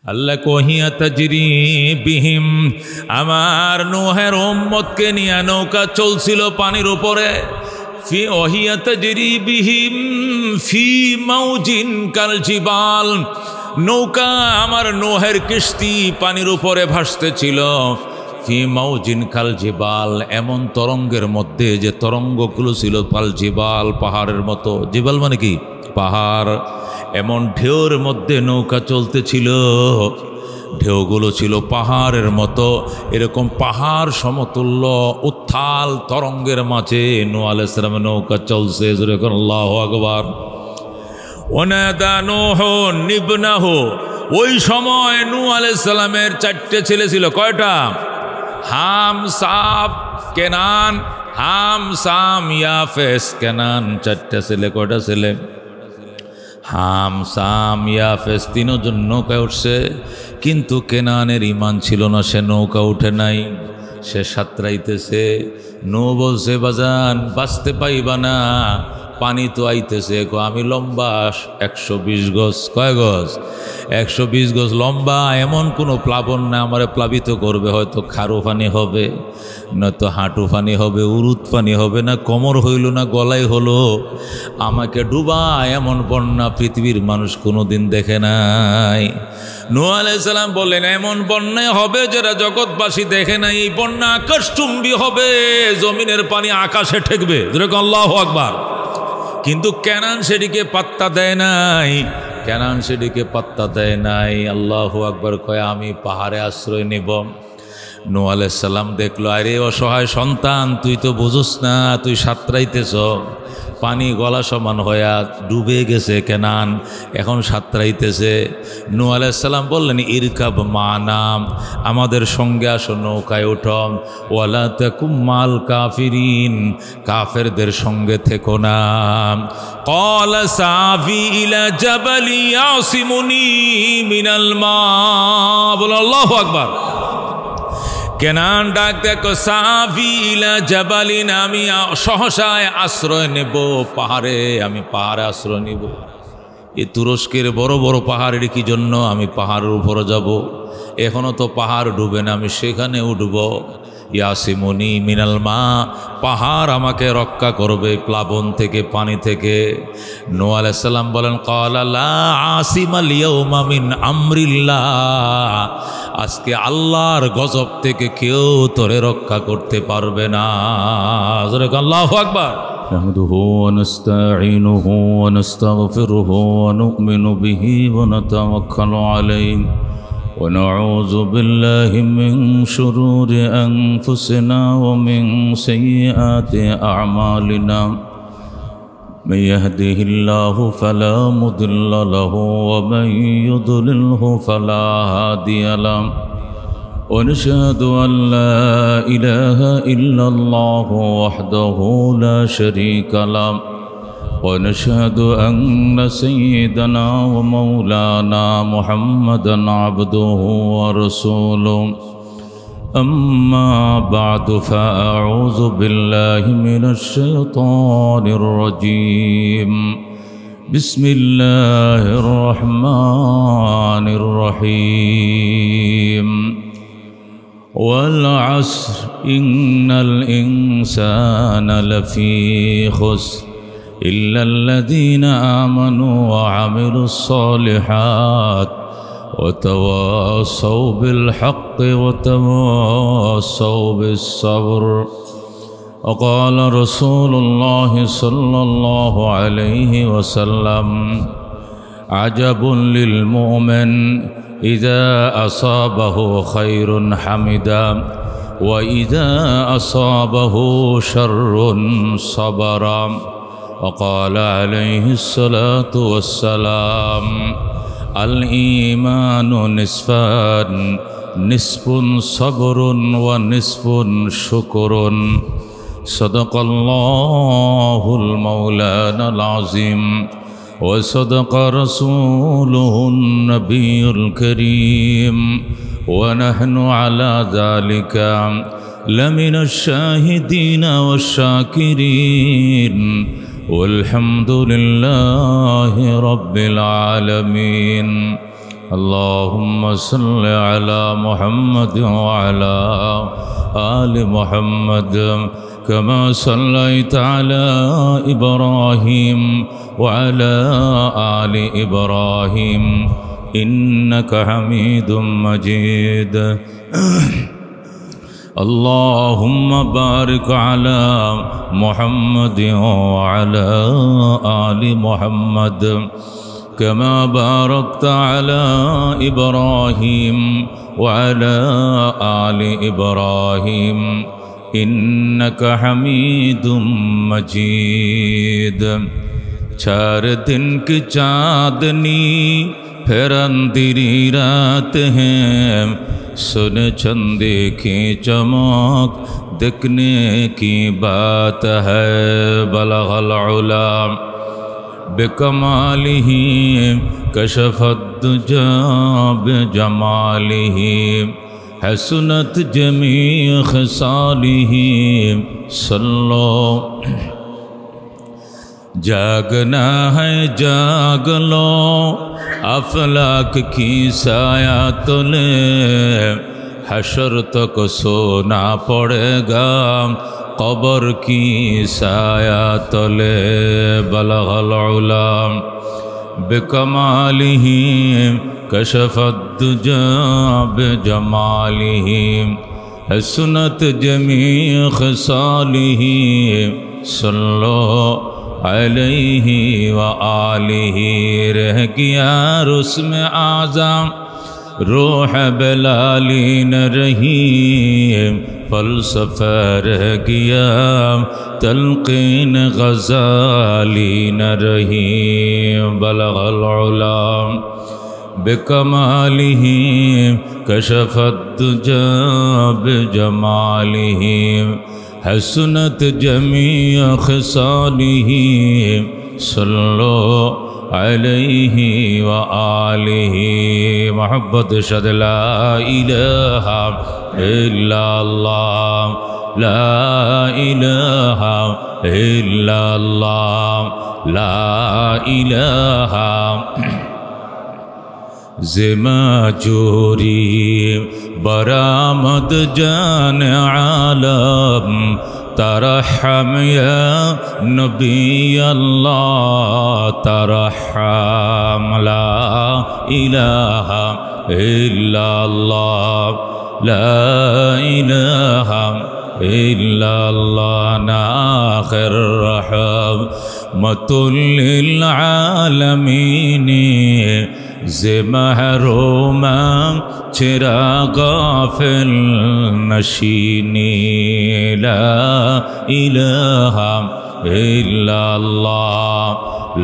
আল্লাহ কহিয়া তাজরি বিহিম, আমার নূহের উম্মতকে নিয়ে নৌকা চলছিল পানির উপরে। ফি ওহিয়া তাজরি বিহিম ফি মাউজিন কাল জিবাল, নৌকা আমার নূহের কিস্তি পানির উপরে ভাসতেছিল। ফি মাউজিন কাল জিবাল, এমন তরঙ্গের মধ্যে যে তরঙ্গগুলো ছিল কাল জিবাল, পাহাড়ের মতো। জিবাল মানে কি? পাহাড়। এমন ঢেউর মধ্যে নৌকা চলতেছিল, ঢেউগুলো ছিল পাহাড়ের মতো। এরকম পাহাড় সমতুল্য উত্থাল তরঙ্গের মাঝে নূহ আলাইহিস সালামের নৌকা চলছে। যেরকম আল্লাহু আকবার। ওয়ানাদা নূহুন ইবনাহু, ওই সময় নূহ আলাইহিস সালামের 4টে ছেলে ছিল। কয়টা? হাম, সাম, কেনান। হাম, সাম, ইয়াফেস, কেনান, 4টে ছেলে। কয়টা ছেলে? হাম, সাম, ইয়াফেস, তিনজন নৌকায় উঠছে। কিন্তু কেনানের ঈমান ছিল না, সে নৌকা উঠে নাই, সে সাঁতরাইতেছে। নূহ বলছে, বাজান বাঁচতে পাইবা না, পানি তো আইতেছে। আমি লম্বা 120 গজ। কয় গজ? 120 গজ লম্বা। এমন কোনো প্লাবন না আমারে প্লাবিত করবে। হয়তো খারো পানি হবে, নয়তো হাঁটু পানি হবে, উরুত পানি হবে, না কোমর হইল না গলায় হলো, আমাকে ডুবা এমন বন্যা পৃথিবীর মানুষ কোনোদিন দেখে নাই। নূহ আলাইহিস সালাম বললেন, এমন বন্যায় হবে যারা জগৎবাসী দেখে নাই। এই বন্যা আকাশচুম্বী হবে, জমিনের পানি আকাশে ঠেকবে। যেরকম আল্লাহু আকবার। কিন্তু কেনান সেদিকে পাত্তা দেয় নাই, কেনান সেদিকে পাত্তা দেয় নাই। আল্লাহু আকবার কয়, আমি পাহাড়ে আশ্রয় নেব। নূহ আলাইহিস সালাম দেখলো, আরে অসহায় সন্তান, তুই তো বুঝোস না, তুই সাঁতরাইতেছ। পানি গলা সমান হইয়া ডুবে গেছে কেনান, এখন সাঁতরাইতেছে। নূহ আলাইহিস সালাম বললেন, ইরকাব মানাম, আমাদের সঙ্গে আসো, নৌকায় উঠো। ওয়ালা তাকুম মাল কাফিরিন, কাফেরদের সঙ্গে থেকো না। ক্বালা সাবি ইলা জাবালি ইয়াসিমুনি মিনাল মা। বলো আল্লাহু আকবার। কেনান ডাক দেখো, সাফি ইলা জাবালিন, আমি সহসায় আশ্রয় নেব পাহাড়ে, আমি পাহাড়ে আশ্রয় নিব। এই তুরস্কের বড় বড় পাহাড়ের কি জন্য আমি পাহাড়ের উপরে যাব? এখনও তো পাহাড় ডুবে না, আমি সেখানে উঠব। ইয়াসিমুনি মিনাল মা, পাহাড় আমাকে রক্ষা করবে প্লাবন থেকে, পানি থেকে। নূহ আলাইহিস সালাম বলেন, ক্বালা লা আসিমাল ইয়াউমা মিন আমরিল্লাহ, আজকে আল্লাহর গজব থেকে কেউ তোরে রক্ষা করতে পারবে না। আল্লাহু আকবার। نحمده ونستعينه ونستغفره ونؤمن به ونتوكل عليه ونعوذ بالله من شرور أنفسنا ومن سيئات أعمالنا، من يهده الله فلا مضل له ومن يضلله فلا هادي له، ونشهد أن لا إله إلا الله وحده لا شريك له، ونشهد أن سيدنا ومولانا محمدا عبده ورسوله. أما بعد، فأعوذ بالله من الشيطان الرجيم. بسم الله الرحمن الرحيم. والعصر إن الإنسان لفي خسر إلا الذين آمنوا وعملوا الصالحات وتواصوا بالحق وتواصوا بالصبر. وقال رسول الله صلى الله عليه وسلم: عجب للمؤمن إذا أصابه خير حمدا وإذا أصابه شر صبر. وقال عليه الصلاة والسلام: الإيمان نصفان، نصف صبر ونصف شكر. صدق الله المولانا العظيم وصدق رسوله النبي الكريم، ونحن على ذلك لمن الشاهدين والشاكرين، والحمد لله رب العالمين. اللهم صل على محمد وعلى آل محمد كما صليت على إبراهيم وعلى آل إبراهيم إنك حميد مجيد اللهم بارك على محمد وعلى آل محمد كما باركت على إبراهيم وعلى آل إبراهيم إنك حميد مجيد 4 दिन की चाँदनी फिर अंधेरी रात है सुन चंदे की चमक देखने की बात है बलगल उला बिकमालिही कशफत दुजा बिजमालिही हसनत जमी खसालिही सल्लो जागना है जाग लो अफलाक की साया तले हशर तक सोना पड़ेगा कब्र की साया तले बलगल उला बिकमालिही कशफत दुजा बिजमालिही हसनत जमी खसालिही सल्लो अलैहि व आलिही रह गया रुस्म आज़म रूह बिलाली न रही फलसफा रह गया तलक़ीन ग़ज़ाली न रही बलगल उला बिकमालिही कशफत दुजा बिजमालिही हसनत जमी खसालिही सल्लो अलैहि व आलिही मोहब्बत शद ला इलाहा इल्लल्लाह ला इलाहा इल्लल्लाह ला इलाहा ज़िमा जोरी बरामद जान आलम तरहम या नबी अल्लाह तरहम ला इलाहा इल्लल्लाह ला इलाहा इल्लल्लाह नाखिर रहमतुल लिल आलमीन ज़े महरूमा चिरा गाफिल नशीनी ला इलाहा इल्लल्लाह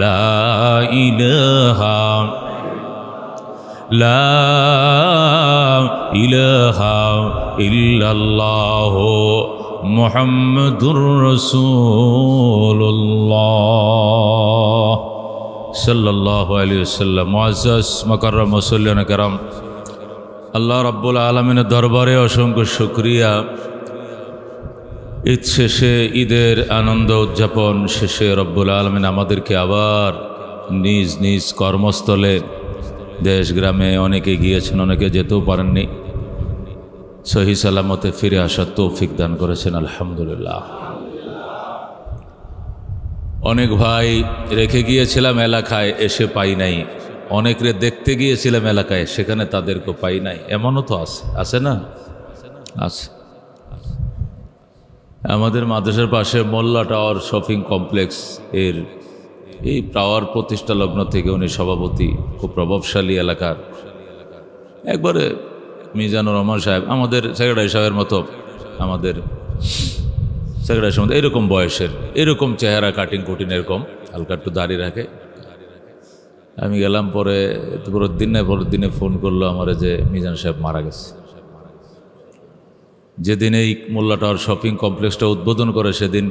ला इलाहा इल्लल्लाह मुहम्मदुर रसूलुल्लाह सल्लल्लाहु अलैहि वसल्लम। मुअज़्ज़ज़ मुकर्रम मुसल्लिन करम अल्लाह रब्बुल आलमीনের দরবারে অসংখ্য শুকরিয়া। ঈদ শেষে ঈদের আনন্দ উদযাপন শেষে রব্বুল আলমিন আমাদেরকে আবার নিজ নিজ কর্মস্থলে দেশ গ্রামে অনেকে গিয়েছেন, অনেকে যেতেও পারেননি, সহি সালামতে ফিরে আসার তৌফিক দান করেছেন আলহামদুলিল্লাহ। অনেক ভাই রেখে গিয়েছিলাম এলাকায়, এসে পাই নাই। অনেকরে দেখতে গিয়েছিলাম এলাকায়, সেখানে তাদেরকে পাই নাই। এমনও তো আছে, আছে না? আছে। আমাদের মাদ্রাসার পাশে মোল্লা টাওয়ার শপিং কমপ্লেক্স এর এই টাওয়ার প্রতিষ্ঠা লগ্ন থেকে উনি সভাপতি, খুব প্রভাবশালী এলাকার। একবারে মিজানুর রহমান সাহেব, আমাদের সেক্রেটারি সাহেবের মতো, আমাদের সেক্রেটারি সাহেব এরকম বয়সের, এরকম চেহারা, কাটিং কুটিন এরকম, হালকা একটু দাড়ি রাখে। আমি গেলাম, পরে পরের দিনে ফোন করলো আমার যে মিজান সাহেব মারা গেছে। যেদিন এই মোল্লা টাওয়ার শপিং কমপ্লেক্সটা উদ্বোধন করে সেদিন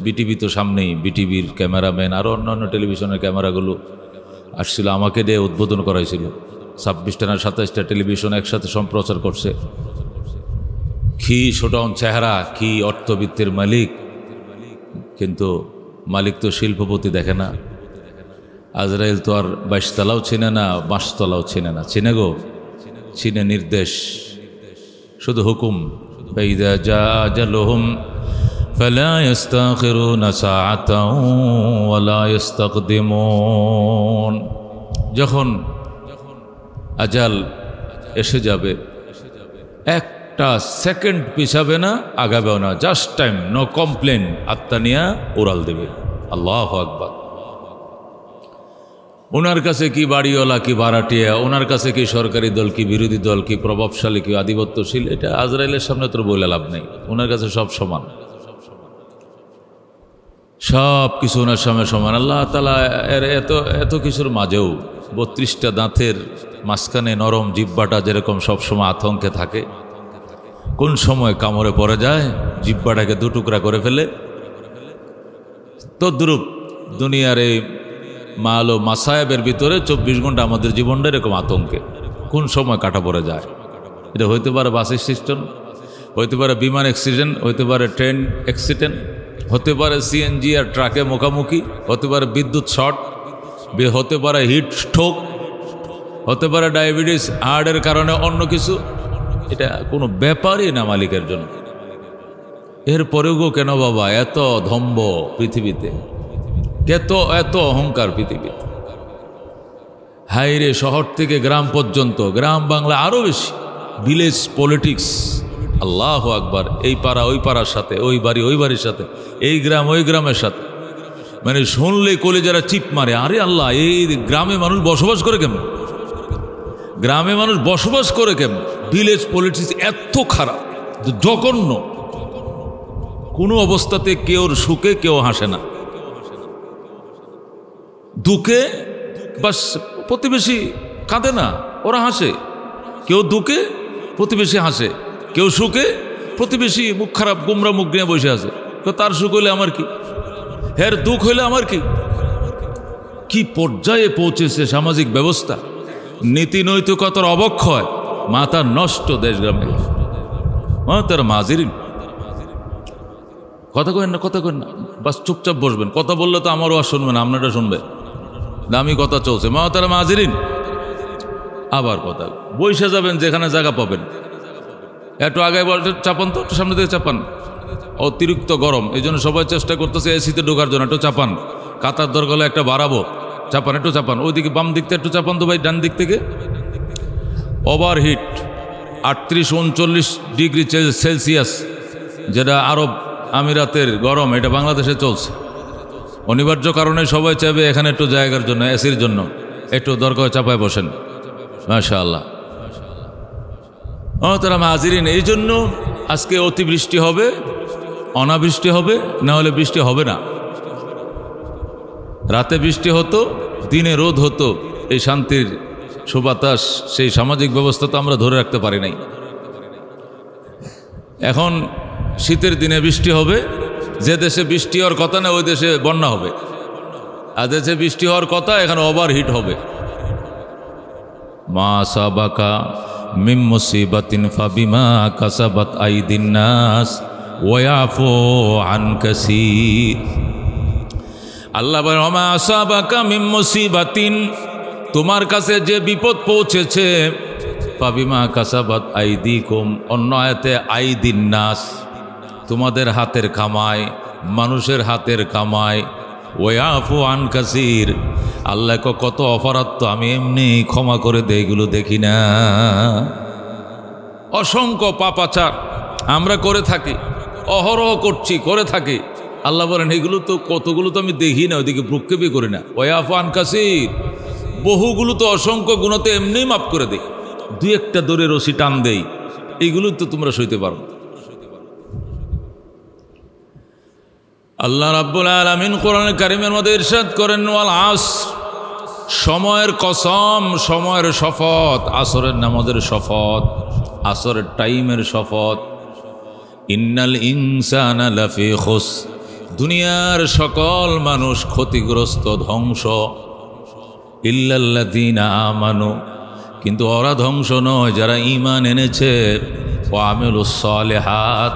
বিটিভি তো সামনেই, বিটিভির ক্যামেরাম্যান আরও অন্যান্য টেলিভিশনের ক্যামেরাগুলো আসছিল, আমাকে দিয়ে উদ্বোধন করাইছিল। 26টা না 27টা টেলিভিশন একসাথে সম্প্রচার করছে। কি শোডাউন চেহারা, কি অর্থবিত্তের মালিক, কিন্তু মালিক তো শিল্পপতি দেখে না। আজরাইল তো আর 22 তলাও চিনে না, 5 তলাও চিনে না, চিনে গো, চিনে নির্দেশ, শুধু হুকুম। ফাইযা জা আজালুহুম ফালা ইস্তাখিরুনা সাআতাও ওয়ালা ইস্তাকদিমুন। যখন আজাল এসে যাবে, একটা সেকেন্ড পিছাবে না, আগাবেও না, জাস্ট টাইম, নো কমপ্লেন, আত্মা নিয়ে উড়াল দেবে। আল্লাহু আকবার। ওনার কাছে কি বাড়িওয়ালা কি ভাড়াটিয়া, ওনার কাছে কি সরকারি দল কি বিরোধী দল কি প্রভাবশালী কি আধিপত্যশীল, এটা আজরাইলের সামনে তোর বলে লাভ নেই। ওনার কাছে সব সমান, সব কিছু ওনার সামনে সমান। আল্লাহ তাআলা এর এত কিছুর মাঝেও 32টা দাঁতের মাঝখানে নরম জিহ্বাটা যেরকম সবসময় আতঙ্কে থাকে, কোন সময় কামড়ে পড়ে যায়, জিহ্বাটাকে দুটুকরা করে ফেলে, তদ্রূপ দুনিয়ার এই মাল ও মাসায়েবের ভিতরে 24 ঘন্টা আমাদের জীবনটা এরকম আতঙ্কে, কোন সময় কাটা পড়ে যায়। এটা হইতে পারে বাস অ্যাক্সিডেন্ট, হইতে পারে বিমান অ্যাক্সিডেন্ট, হইতে পারে ট্রেন অ্যাক্সিডেন্ট, হতে পারে সিএনজি আর ট্রাকে মুখামুখি, হতে পারে বিদ্যুৎ শর্ট, হতে পারে হিট স্ট্রোক, হতে পারে ডায়াবেটিস হার্টের কারণে অন্য কিছু। এটা কোনো ব্যাপারই না মালিকের জন্য। এরপরেও গো কেন বাবা এত ধম্ব পৃথিবীতে, এত অহংকার পৃথিবীতে? হাইরে, শহর থেকে গ্রাম পর্যন্ত, গ্রাম বাংলা আরো বেশি, ভিলেজ পলিটিক্স। আল্লাহু আকবার। এই পাড়া ওই পাড়ার সাথে, ওই বাড়ি ওই বাড়ির সাথে, এই গ্রাম ওই গ্রামের সাথে, মানে শুনলে কলিজারা চিপ মারে। আরে আল্লাহ, এই গ্রামে মানুষ বসবাস করে কেমন? গ্রামে মানুষ বসবাস করে কেমন? ভিলেজ পলিটিক্স এত খারাপ, জঘন্য। কোনো অবস্থাতে কেউ সুখে কেউ হাসে না, দুঃখে বাস প্রতিবেশী কাঁদে না, ওরা হাসে। কেউ দুঃখে প্রতিবেশী হাসে, কেউ সুখে প্রতিবেশী মুখ খারাপ গোমরা মুখ নিয়ে বসে আছে। তার সুখ হইলে আমার কি, হের দুঃখ হইলে আমার কি? কি পর্যায়ে পৌঁছেছে সামাজিক ব্যবস্থা, নীতি নৈতিকতার অবক্ষয়, মাথা নষ্ট দেশ গ্রামে। তারা মাজিরিন, কথা কেন না, কথা কেন না, বাস চুপচাপ বসবেন। কথা বললে তো আমারও আর শুনবে না, আপনারা শুনবে। দামি কথা চলছে, তারা মাজিরিন। আবার কথা বইসে যাবেন যেখানে জায়গা পাবেন, একটু আগে বলতে চাপান, তো একটু সামনে থেকে চাপান। অতিরিক্ত গরম, এই জন্য সবাই চেষ্টা করতেছে এসিতে ঢোকার জন্য। একটু চাপান, কাতার দরকার হলে একটা বাড়াবো, চাপান, একটু চাপান। ওইদিকে বাম দিকতে একটু চাপান তো ভাই, ডান দিক থেকে। ওভারহিট 38-39 ডিগ্রি সেলসিয়াস, যেটা আরব আমিরাতের গরম, এটা বাংলাদেশে চলছে। অনিবার্য কারণে সবাই চাইবে এখানে একটু জায়গার জন্য, এসির জন্য একটু দরকার চাপায় বসেন। মাশাআল্লাহ। তারা মাজিরিন। এই জন্য আজকে অতিবৃষ্টি হবে, অনাবৃষ্টি হবে, না হলে বৃষ্টি হবে না। রাতে বৃষ্টি হতো, দিনে রোদ হতো, এই শান্তির সুবাতাস, সেই সামাজিক ব্যবস্থা তো আমরা ধরে রাখতে পারি নাই। এখন শীতের দিনে বৃষ্টি হবে, যে দেশে বৃষ্টি হওয়ার কথা না ওই দেশে বন্যা হবে, আর দেশে বৃষ্টি হওয়ার কথা এখানে ওভারহিট হবে। মা সাবাকা মিন মুসিবাতিন ফাবিমা কাসাবাত আইদিন নাস ওয়া ইয়াফু আন কাসীর। আল্লাহ বলেন, মা সাবাকা মিন মুসিবাতিন, তোমার কাছে যে বিপদ পৌঁছেছে, ফাবিমা কাসাবাত আইদিকুম, অন্য আয়াতে আইদিন নাস, তোমাদের হাতের কামাই, মানুষের হাতের কামাই। ওয়া ইয়াফু আন কাসীর, আল্লাহ কত অপরাধ তো আমি এমনি ক্ষমা করে দেই, এগুলো দেখি না? অসংখ্য পাপাচার আমরা করে থাকি, অহরহ করছি, করে থাকি। আল্লাহ বলেন এগুলো তো কতগুলো তো আমি দেখি না, ওইদিকে প্রক্ষেপই করি না। ওয়া ইয়াফু আন কাসীর, বহুগুলো তো অসংখ্য গুণতে এমনি মাফ করে দেই, দুই একটা দূরে রশি টান দেই, এইগুলো তো তোমরা সইতে পারো। আল্লাহ রাব্বুল আলামিন কোরআন কারীমের মধ্যে ইরশাদ করেন, ওয়াল আসর, সময়ের কসম, সময়ের শপথ, আসরের নামাজের শপথ, আসরের টাইমের শপথ। ইন্নাল ইনসানা লাফি খুস, দুনিয়ার সকল মানুষ ক্ষতিগ্রস্ত, ধ্বংস। ইল্লাল্লাযীনা আমানু, কিন্তু ওরা ধ্বংস নয় যারা ঈমান এনেছে, ওয়া আমিলুস সালিহাত,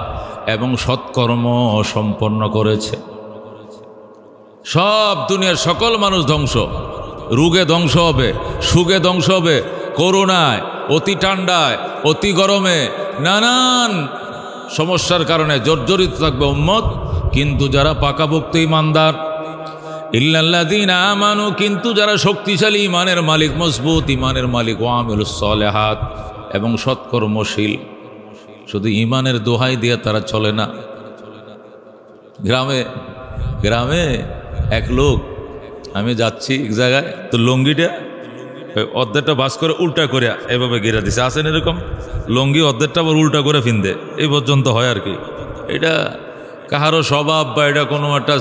এবং সৎকর্ম সম্পন্ন করেছে। সব দুনিয়ার সকল মানুষ ধ্বংস, রোগে ধ্বংস হবে, সুখে ধ্বংস হবে, করোনায়, অতি ঠান্ডায়, অতি গরমে, নানান সমস্যার কারণে জর্জরিত থাকবে উম্মত। কিন্তু যারা পাকাপোক্ত ইমানদার, ইল্লাল্লাযীনা আমানু, কিন্তু যারা শক্তিশালী ইমানের মালিক, মজবুত ইমানের মালিক, ওয়া আমিলুস সালিহাত, এবং সৎকর্মশীল, শুধু ইমানের দোহাই দিয়ে তারা চলে না। গ্রামে গ্রামে এক লোক, আমি যাচ্ছি এক জায়গায়, তো লুঙ্গিটা অর্ধেকটা বাস করে উল্টা করে এভাবে গিরা দিছে। আসেন এরকম লুঙ্গি অর্ধেকটা আবার উল্টা করে ফিনদে, এই পর্যন্ত হয় আর কি। এটা কাহারও স্বভাব বা এটা কোনো একটা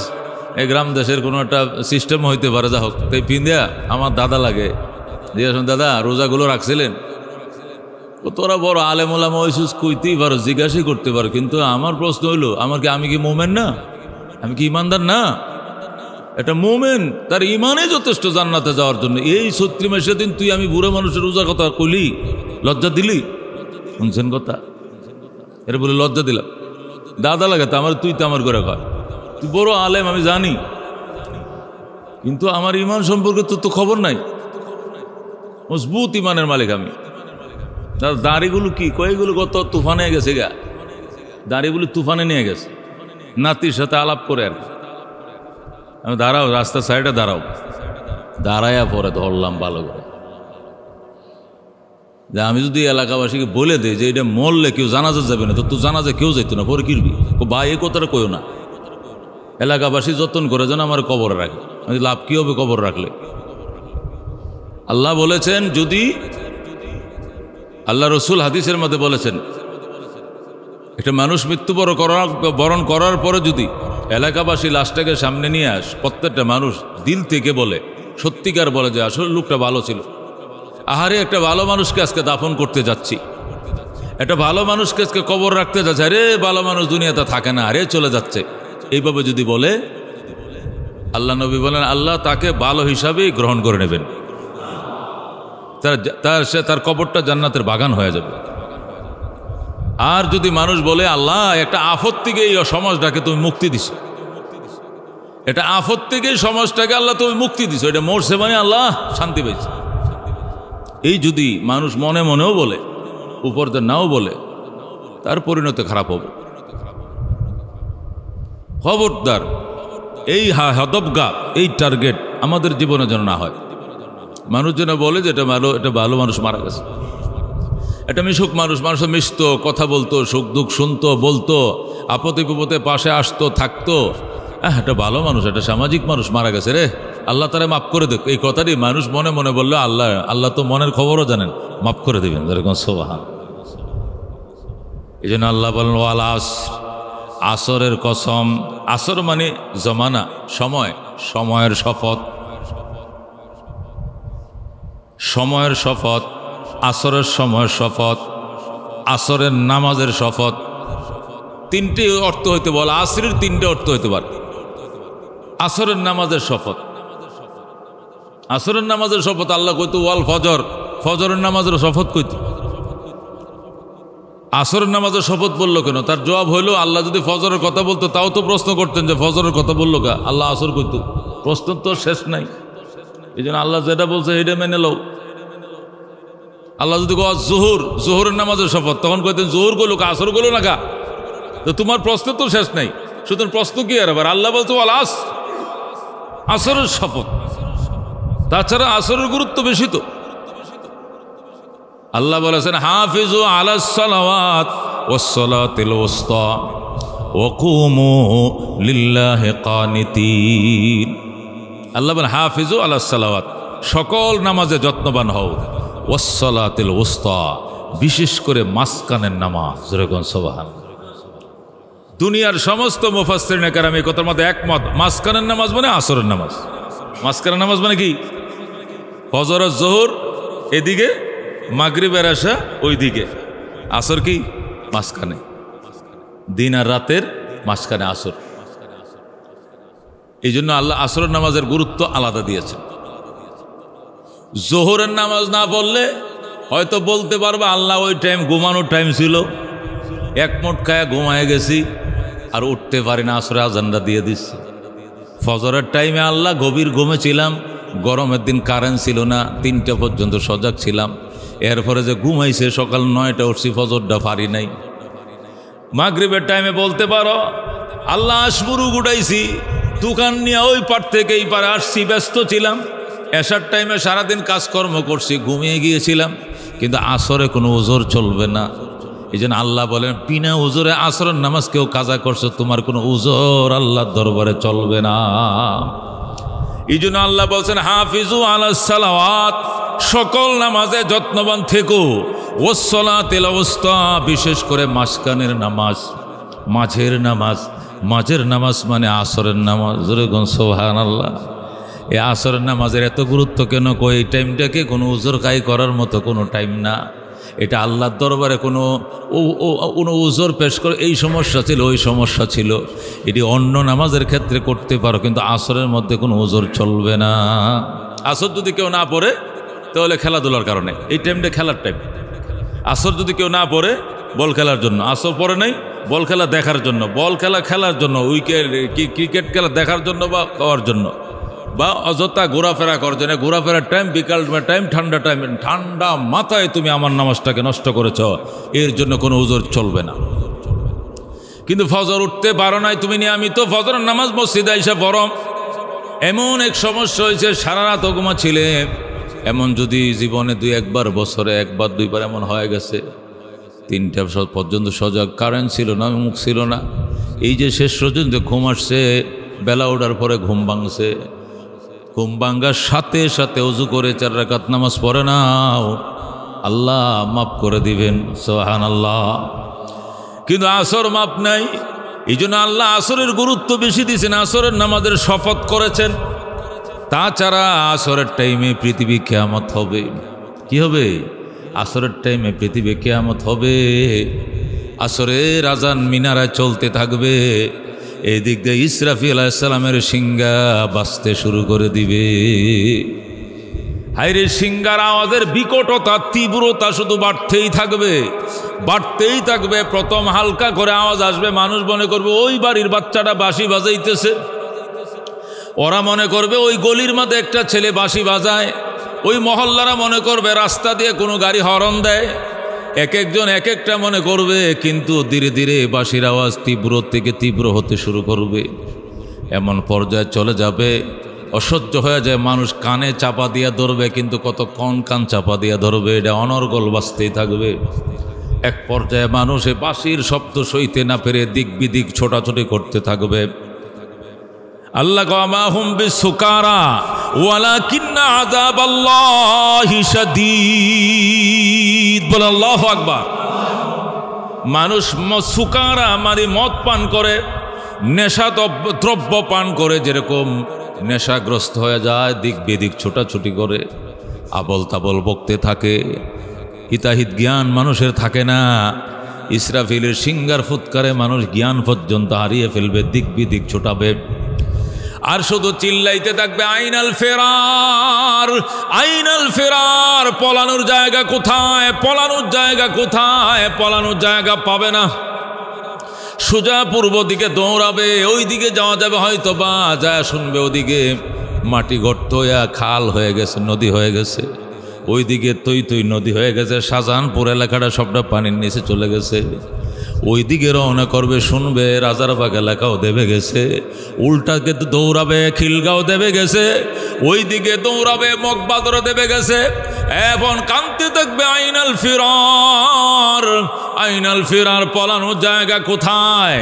এই গ্রাম দেশের কোনো একটা সিস্টেম হইতে পারে, যা হোক। তাই ফিন্দিয়া আমার দাদা লাগে, জিজ্ঞাসা, দাদা রোজাগুলো রাখছিলেন? ও তোরা বড় আলেমুলামা ওইসুস কইতেই পারো, জিজ্ঞাসাই করতে পারো, কিন্তু আমার প্রশ্ন হইল, আমি কি মোমেন না? আমি কি ইমানদার না? এটা মোমেন, তার ইমানে যথেষ্ট জান্নাতে যাওয়ার জন্য। এই ৩৬ মাসের দিন তুই আমি বুড়ো মানুষের রোজার কথা কইলি, লজ্জা দিলি? শুনছেন কথা? এটা বলে লজ্জা দিলাম, দাদা লাগে তো আমার, তুই তো আমার করে কয়, তুই বড় আলেম আমি জানি, কিন্তু আমার ইমান সম্পর্কে তো খবর নাই। মজবুত ইমানের মালিক আমি। দাড়িগুলো কি কয়েকগুলো কত তুফানে গেছে গা, দাড়িগুলো তুফানে নিয়ে গেছে, নাতির সাথে আলাপ করে আর কি। আমি দাঁড়াও, রাস্তার সাইডে দাঁড়াও, দাঁড়াইয়া পরে ধরলাম ভালো করে, যে আমি যদি এলাকাবাসীকে বলে দিই যে এটা মরলে কেউ জানাজা যাবে না, তো তুই জানাজা কেউ যেত না, পরে কিরবি? ভাই এই কথাটা কইও না, এলাকাবাসী যতন করে যেন আমার কবরে রাখে। লাভ কি হবে কবর রাখলে? আল্লাহ বলেছেন, যদি আল্লাহ রসুল হাদিসের মধ্যে বলেছেন, একটা মানুষ মৃত্যুবরণ করার পরে যদি এলাকাবাসী লাশটাকে সামনে নিয়ে আস, প্রত্যেকটা মানুষ দিল থেকে বলে, সত্যিকার বলে যে আসলে লোকটা ভালো ছিল, আহারে একটা ভালো মানুষকে আজকে দাফন করতে যাচ্ছি, একটা ভালো মানুষকে আজকে কবর রাখতে যাচ্ছে, আরে ভালো মানুষ দুনিয়াতে থাকে না, আরে চলে যাচ্ছে, এইভাবে যদি বলে, আল্লাহ নবী বলেন আল্লাহ তাকে ভালো হিসাবেই গ্রহণ করে নেবেন, তার কবরটা জান্নাতের বাগান হয়ে যাবে। আর যদি মানুষ বলে আল্লাহ একটা আফত থেকে এই সমাজটাকে তুমি মুক্তি দিছো, এটা আফত থেকে সমাজটাকে আল্লাহ তুমি মুক্তি দিছো, এটা মরছে মানে আল্লাহ শান্তি পাইছে, এই যদি মানুষ মনে মনেও বলে, উপরতে নাও বলে, তার পরিণতি খারাপ হবে। খবরদার এই হদবগা, এই টার্গেট আমাদের জীবনে যেন না হয়। মানুষ যেন বলে যে এটা ভালো মানুষ মারা গেছে, এটা মিশুক মানুষ, মানুষের মিশতো, কথা বলতো, সুখ দুঃখ শুনতো, বলতো, আপদে বিপদে পাশে আসতো, থাকতো, এটা ভালো মানুষ, এটা সামাজিক মানুষ মারা গেছে রে, আল্লাহ তারা মাফ করে দেখ। এই কথাটি মানুষ মনে মনে বললো, আল্লাহ তো মনের খবরও জানেন, মাফ করে দেবেন, যেরকম সুবহান। এই জন্য আল্লাহ বলেন ওয়াল আসর, আসরের কসম। আসর মানে জমানা, সময়, সময়ের শপথ, সময়ের শপথ, আসরের সময়ের শপথ, আসরের নামাজের শপথ। তিনটি অর্থ হইতে বলে, আসরের তিনটে অর্থ হইতে পারে। আসরের নামাজের শপথ, আসরের নামাজের শপথ আল্লাহ কইতো ওয়াল ফজর, ফজরের নামাজের শপথ কইতো। আসরের নামাজের শপথ বললো কেন? তার জবাব হইলো, আল্লাহ যদি ফজরের কথা বলতো তাও তো প্রশ্ন করতেন যে ফজরের কথা বললো কা, আল্লাহ আসর কইতো, প্রশ্ন তো শেষ নাই। এই জন্য আল্লাহ যেটা বলছে সেটা মেনে লও। আল্লাহ যদি জোহরের নামাজের শপথ, তখন কইতেন জোহর গলো কা, আসর গলো না কা, তো তোমার প্রশ্ন তো শেষ নাই, সুতরাং প্রশ্ন কি আর আবার? আল্লাহ বলতো আসরের শপথ, তাছাড়া আসরের গুরুত্ব বেশি তো। আল্লাহ বলেছেন হাফিজু আলাস সালাওয়াত ওয়াস সালাতিল উসতা ওয়া কুমু লিল্লাহি কানিতিন। আল্লাহ বলেন হাফিজু আলাস সালাওয়াত, সকল নামাজে যত্নবান হও, ওয়াস সালাতিল উসতা, বিশেষ করে মাঝখানের নামাজ, যেরকম সুবহানাল্লাহ। দুনিয়ার সমস্ত মুফাসসিরিনে কেরাম এই কথার মধ্যে একমত, মাঝখানের নামাজ মানে আসরের নামাজ। মাঝখানের নামাজ মানে কি? ফজর আর জোহর এদিকে, মাগরিবের আশা ওইদিকে, আসর কি মাঝখানে, দিন আর রাতের মাঝখানে আসর। এই জন্য আল্লাহ আসরের নামাজের গুরুত্ব আলাদা দিয়েছেন। জোহরের নামাজ না পড়লে হয়তো বলতে পারবে আল্লাহ ওই টাইম ঘুমানোর টাইম ছিল, এক মোট খায়া ঘুমায় গেছি আর উঠতে পারি না, আসরে আজানটা দিয়ে দিচ্ছে। ফজরের টাইমে আল্লাহ গভীর ঘুমে ছিলাম, গরমের দিন কারেন্ট ছিল না, 3টা পর্যন্ত সজাগ ছিলাম। এরপরে যে ঘুমাইছে সকাল 9টা উঠছি, ফজরটা পারি নাই। মাগরিবের টাইমে বলতে পারো আল্লাহ আশমুরু গুটাইছি, দোকান নিয়ে ওই পার থেকে এই পারে আসছি, ব্যস্ত ছিলাম। এশার টাইমে সারাদিন কাজকর্ম করছি, ঘুমিয়ে গিয়েছিলাম। কিন্তু আসরে কোনো ওজোর চলবে না। এই জন্য আল্লাহ বলেন বিনা ওজোরে আসরের নামাজ কেউ কাজা করছো, তোমার কোনো ওজোর আল্লাহর দরবারে চলবে না। এই জন্য আল্লাহ বলছেন হাফিজু আলাস সালাওয়াত, সকল নামাজে যত্নবান থেকো। ওয়াসসালাতিল উস্তা, বিশেষ করে মাঝখানের নামাজ, মাঝের নামাজ। মাঝের নামাজ মানে আসরের নামাজ। জোরে বলুন সুবহানাল্লাহ। এই আসরের নামাজের এত গুরুত্ব কেন? এই টাইমটাকে কোনো উজর কাই করার মতো কোনো টাইম না। এটা আল্লাহর দরবারে কোনো উজর পেশ করে এই সমস্যা ছিল, ওই সমস্যা ছিল, এটি অন্য নামাজের ক্ষেত্রে করতে পারো, কিন্তু আসরের মধ্যে কোনো উজর চলবে না। আসর যদি কেউ না পড়ে তাহলে খেলাধুলার কারণে, এই টাইমটা খেলার টাইম। আসর যদি কেউ না পড়ে বল খেলার জন্য, আসর পড়ে নাই বল খেলা দেখার জন্য, বল খেলা খেলার জন্য, ক্রিকেট খেলা দেখার জন্য বা খাওয়ার জন্য, বা অযথা ঘোরাফেরা করার জন্য। ঘোরাফেরার টাইম বিকাল টাইম, ঠান্ডা টাইম, ঠান্ডা মাথায় তুমি আমার নামাজটাকে নষ্ট করেছ, এর জন্য কোনো উজর চলবে না। কিন্তু ফজর উঠতে পারো নাই তুমি নিয়মিত, ফজরের নামাজ মসজিদে আইসা পড়ো। এমন এক সমস্যা হয়েছে, সারা রাত ঘুমা ছিলে, এমন যদি জীবনে 2-1 বছরে 1-2 এমন হয়ে গেছে, 3টা পর্যন্ত সজাগ, কারেন্ট ছিল না, মুখ ছিল না, এই যে শেষ পর্যন্ত ঘুম আসছে, বেলা ওঠার পরে ঘুম ভাঙছে, ঘুম ভাঙ্গার সাথে সাথে ওযু করে 4 রাকাত নামাজ পড়ে নাও, আল্লাহ মাফ করে দিবেন। সুবহানাল্লাহ। কিন্তু আসর মাফ নাই। এই জন্য আল্লাহ আসরের গুরুত্ব বেশি দিয়েছেন, আসরের নামাজের শপথ করেছেন। তাছাড়া আসরের টাইমে পৃথিবী কিয়ামত হবে। কি হবে? আসরের টাইমে পৃথিবী কিয়ামত হবে। আসরের আজান মিনারায় চলতে থাকবে, এই দিক দিয়ে ইসরাফিল আলাইহিস সালামের সিংহা বাজতে শুরু করে দিবে। হায়রে, সিংহার আওয়াজের বিকটতা, তীব্রতা শুধু বাড়তেই থাকবে, বাড়তেই থাকবে। প্রথম হালকা করে আওয়াজ আসবে, মানুষ মনে করবে ওই বাড়ির বাচ্চাটা বাঁশি বাজাইতেছে, ওরা মনে করবে ওই গলির মধ্যে একটা ছেলে বাঁশি বাজায়, ওই মহল্লারা মনে করবে রাস্তা দিয়ে কোনো গাড়ি হর্ন দেয়, এক একজন এক একটা মনে করবে। কিন্তু ধীরে ধীরে বাঁশির আওয়াজ তীব্র থেকে তীব্র হতে শুরু করবে, এমন পর্যায়ে চলে যাবে অসহ্য হয়ে যায়, মানুষ কানে চাপা দিয়া ধরবে, কিন্তু কতক্ষণ কান চাপা দিয়া ধরবে, এটা অনর্গল বাজতেই থাকবে। এক পর্যায়ে মানুষ এই বাঁশির শব্দ সইতে না পেরে দিক বিদিক ছোটাছুটি করতে থাকবে। আল্লাহ মা হুম বিসুকারা ওয়ালাকিন্না আযাবাল্লাহি শাদীদ। বল আল্লাহু আকবার। মানুষ সুকারা মানে মদ পান করে, নেশা দ্রব্য পান করে, যেরকম নেশাগ্রস্ত হয়ে যায়, দিক বেদিক ছোটাছুটি করে, আবল তাবল বকতে থাকে, হিতাহিত জ্ঞান মানুষের থাকে না। ইসরাফিলের সিংহার ফুৎকারে মানুষ জ্ঞান পর্যন্ত হারিয়ে ফেলবে, দিক বিদিক ছোটাবে, আর শুধু চিল্লাইতে থাকবে আইনাল ফেরার, আইনাল ফেরার। পলানোর জায়গা কোথায়? পলানোর জায়গা কোথায়? পলানোর জায়গা পাবে না। সোজা পূর্ব দিকে দৌড়াবে, ওই দিকে যাওয়া যাবে হয়তো বা, যায় শুনবে ওদিকে মাটি গর্ত হয়ে খাল হয়ে গেছে, নদী হয়ে গেছে, ওইদিকে তৈ নদী হয়ে গেছে, শাহজাহানপুর এলাকাটা সবটা পানির নিচে চলে গেছে। ওই দিকে রওনা করবে, শুনবে রাজারবাগ এলাকাও দেবে গেছে, উল্টাকে দৌড়াবে খিলগাঁও দেবে গেছে, ওই দিকে দৌড়াবে মগবাদর দেবে গেছে। এখন কাঁদতে থাকবে আইনাল ফিরার, আইনাল ফিরার। পলানোর জায়গা কোথায়?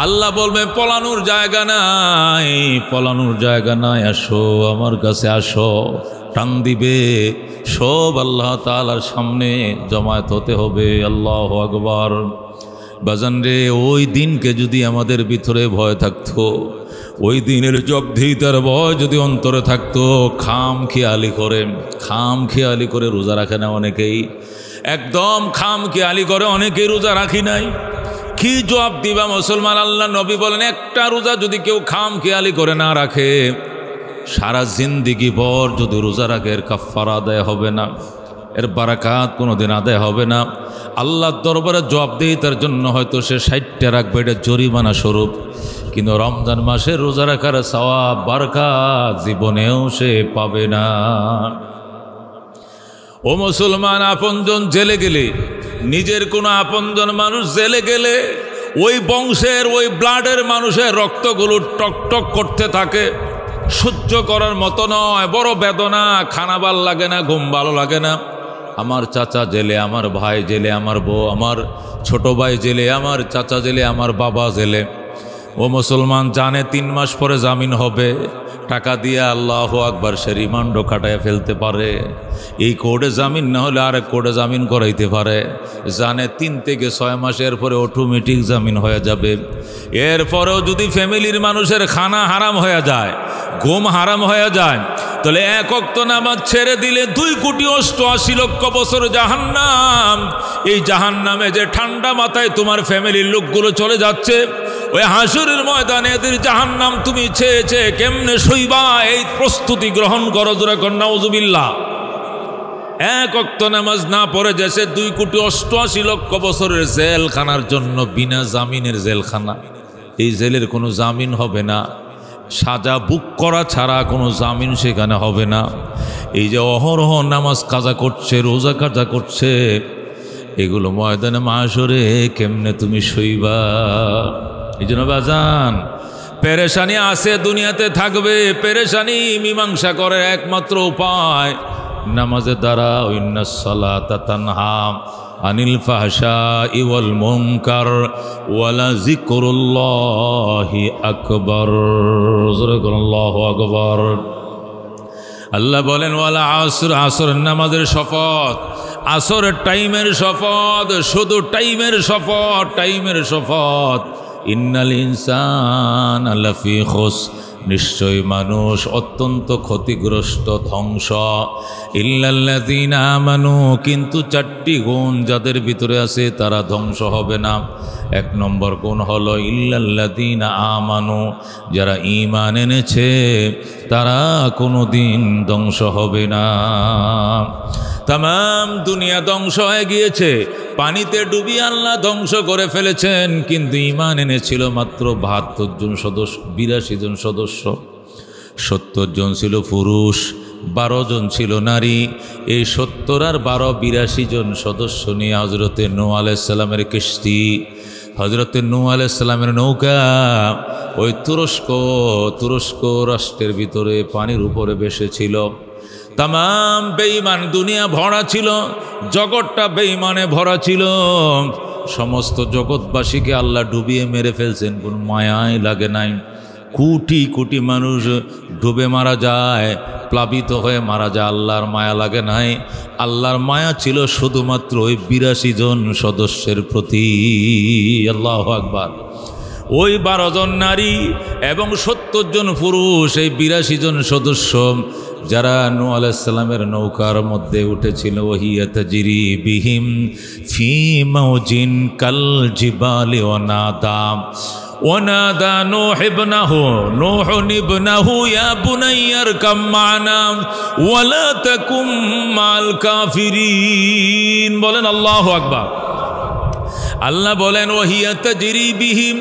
আল্লাহ বলবে পলানোর জায়গা নাই, পলানোর জায়গা নাই, আসো আমার কাছে আসো। টান দিবে, সব আল্লাহ তাআলার সামনে জমায়েত হতে হবে। আল্লাহু আকবার। বাজান রে, ওই দিনকে যদি আমাদের ভিতরে ভয় থাকতো, ওই দিনের জগধিতার ভয় যদি অন্তরে থাকতো, খাম খেয়ালি করে রোজা রাখে না অনেকেই, একদম খাম খেয়ালি করে অনেকেই রোজা রাখি নাই। কি জবাব দিবা মুসলমান? আল্লাহ নবী বলেন, একটা রোজা যদি কেউ খাম খেয়ালি করে না রাখে, সারা জিন্দিগি ভর যদি রোজা রাখে, এর কাফারা আদায় হবে না, এর বারাকাত কোনোদিন আদায় হবে না। আল্লাহর দরবারে জবাবদিহিতার জন্য হয়তো সে 60টা রাখবে, এটা জরিমানা স্বরূপ, কিন্তু রমজান মাসে রোজা রাখার সওয়াব বারাকাত জীবনেও সে পাবে না। ও মুসলমান, আপনজন জেলে গেলে, নিজের কোনো আপনজন মানুষ জেলে গেলে ওই বংশের ওই ব্লাডের মানুষের রক্তগুলো টকটক করতে থাকে, সহ্য করার মতো নয়, বড় বেদনা, খানা ভাল লাগে না, ঘুম ভালো লাগে না। আমার চাচা জেলে, আমার ভাই জেলে, আমার বউ, আমার ছোট ভাই জেলে, আমার চাচা জেলে, আমার বাবা জেলে। ও মুসলমান, জানে 3 মাস পরে জামিন হবে, টাকা দিয়ে আল্লাহু আকবার সে রিমান্ডও কাটায় ফেলতে পারে। এই কোর্টে জামিন না হলে আরেক কোর্টে জামিন করাইতে পারে। জানে 3 থেকে 6 মাসের পরে অটোমেটিক জামিন হয়ে যাবে। এরপরেও যদি ফ্যামিলির মানুষের খানা হারাম হয়ে যায়, ঘুম হারাম হয়ে যায়, তাহলে 1 ওয়াক্ত নামাজ ছেড়ে দিলে 2,88,00,000 বছর জাহান্নাম। এই জাহান্নামে যে ঠান্ডা মাথায় তোমার ফ্যামিলির লোকগুলো চলে যাচ্ছে, ওই হাসুরের ময়দানে এদের জাহান্নাম তুমি ছেয়েছে কেমনে সইবা, এই প্রস্তুতি গ্রহণ করো। জোরে কর নাউজুবিল্লাহ। 1 ওয়াক্ত নামাজ না পড়ে যাচ্ছে 2,88,00,000 বছরের জেলখানার জন্য, বিনা জামিনের জেলখানা। এই জেলের কোনো জামিন হবে না, সাজা বুক করা ছাড়া কোনো জামিন সেখানে হবে না। এই যে অহরহ নামাজ কাজা করছে, রোজা কাজা করছে, এগুলো ময়দানে মাশরে কেমনে তুমি সইবা? এই জন্য বাজান, পেরেশানি আছে, দুনিয়াতে থাকবে। পেরেশানি মীমাংসা করার একমাত্র উপায় নামাজের দ্বারা। ইন্নাস সালাতা তানহা আনিল ফাহশাই ওয়াল মুনকার ওয়ালা যিকরুল্লাহি আকবার। আল্লাহু আকবার। আল্লাহ বলেন ওয়ালা আসর, আসরের নামাজের শপথ, আসরের টাইমের শপথ, শুধু টাইমের শপথ, টাইমের শপথ। ইন্নাল ইনসানা লাফি খুসর, নিশ্চয় মানুষ অত্যন্ত ক্ষতিগ্রস্ত, ধ্বংস। ইল্লাল্লাযীনা আমানু, কিন্তু 4টি গুণ যাদের ভিতরে আছে তারা ধ্বংস হবে না। 1 নম্বর গুণ হলো ইল্লাল্লাযীনা আমানু, যারা ঈমান এনেছে তারা কোনো দিন ধ্বংস হবে না। তামাম দুনিয়া ধ্বংস হয়ে গিয়েছে, পানিতে ডুবিয়ে আল্লাহ ধ্বংস করে ফেলেছেন, কিন্তু ঈমান এনেছিল মাত্র 72 জন সদস্য, 82 জন সদস্য। 70 জন ছিল পুরুষ, 12 জন ছিল নারী। এই 70 আর 12 82 জন সদস্য নিয়ে হযরতে নূহ আলাইহিস সালামের কিস্তি, হযরতে নূহ আলাইহিস সালামের নৌকা ওই তুরস্ক রাষ্ট্রের ভিতরে পানির উপরে ভেসেছিল। তামাম বেঈমান দুনিয়া ভরা ছিল, জগৎটা বেঈমানে ভরা ছিল। সমস্ত জগৎবাসীকে আল্লাহ ডুবিয়ে মেরে ফেলছেন, কোন মায়াই লাগে নাই। কোটি কোটি মানুষ ডুবে মারা যায়, প্লাবিত হয়ে মারা যায়, আল্লাহর মায়া লাগে নাই। আল্লাহর মায়া ছিল শুধুমাত্র ওই 82 জন সদস্যের প্রতি। আল্লাহু আকবার। ওই 12 জন নারী এবং 70 জন পুরুষ, এই 82 জন সদস্য যারা নূহ আলাইহিস সালামের নৌকার মধ্যে উঠেছিল। ওয়াহিয়া তাজরি বিহিম ফি মাউজিন কাল জিবালি ওয়ানাদা নূহ ইবনাহু ইয়া বুনাইয়া আরকাম মা'না ওয়ালা তাকুম মাল কাফিরিন। বলেন আল্লাহু আকবার। আল্লাহ বলেন ওয়াহিয়া তাজরি বিহিম,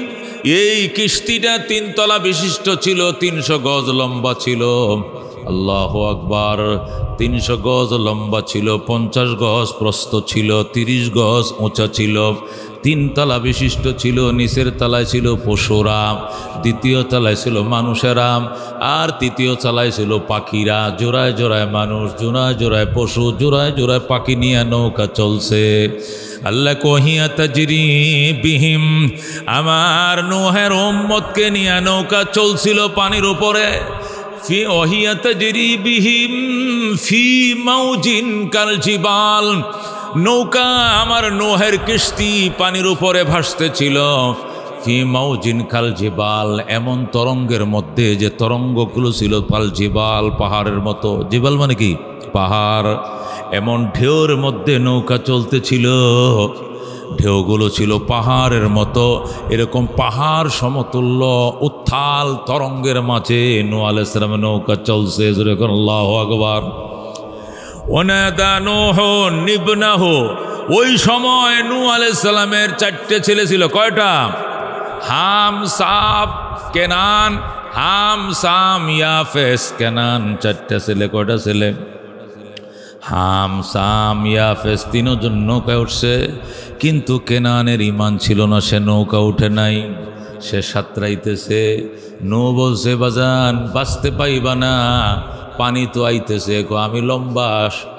এই কিস্তিটা 3 তলা বিশিষ্ট ছিল, 300 গজ লম্বা ছিল। আল্লাহু আকবার। 300 গজ লম্বা ছিল, 50 গজ প্রস্থ ছিল, 30 গজ উঁচা ছিল, 3 তলা বিশিষ্ট ছিল। নিচের তলায় ছিল পশুরা, দ্বিতীয় তলায় ছিল মানুষেরা, আর তৃতীয় তলায় ছিল পাখিরা। জোড়ায় জোড়ায় মানুষ, জোড়ায় জোড়ায় পশু, জোড়ায় জোড়ায় পাখি নিয়ে নৌকা চলছে। আল্লাহ ওয়াহিয়া তাজরি বিহিম, আমার নূহের উম্মতকে নিয়ে নৌকা চলছিল পানির উপরে। ফি ওয়াহিয়া তাজরি বিহিম ফি মাউজিন কাল জিবাল, নৌকা আমার নূহের কিস্তি পানির উপরে ভাসতেছিল। ফি মাউজিন কাল জিবাল, এমন তরঙ্গের মধ্যে যে তরঙ্গগুলো ছিল কাল জিবাল, পাহাড়ের মতো। জিবাল মানে কি? পাহাড়। এমন ঢেউর মধ্যে নৌকা চলতেছিল, ঢেউগুলো ছিল পাহাড়ের মতো। এরকম পাহাড় সমতুল্য উত্থাল তরঙ্গের মাঝে নূহ আলাইহিস সালামের নৌকা চলছে। জোরে করে আল্লাহু আকবার। ওয়ানাদা নূহ ইবনাহু, ওই সময় নূহ আলাইহিস সালামের 4টে ছেলে ছিল। কয়টা? হাম, সাফ, কেনান, হাম, সাম, ইয়াফেস। কেনান 4টা ছেলে। কয়টা ছেলে? হাম, সাম, ইয়াফেস। 3 জন নৌকায় উঠছে, কিন্তু কেনানের ইমান ছিল না, সে নৌকা উঠে নাই, সে সাঁতরাইতেছে। নৌ বলছে, বাজান বাঁচতে পাইবা না, পানি তো আইতেছে। আমি লম্বা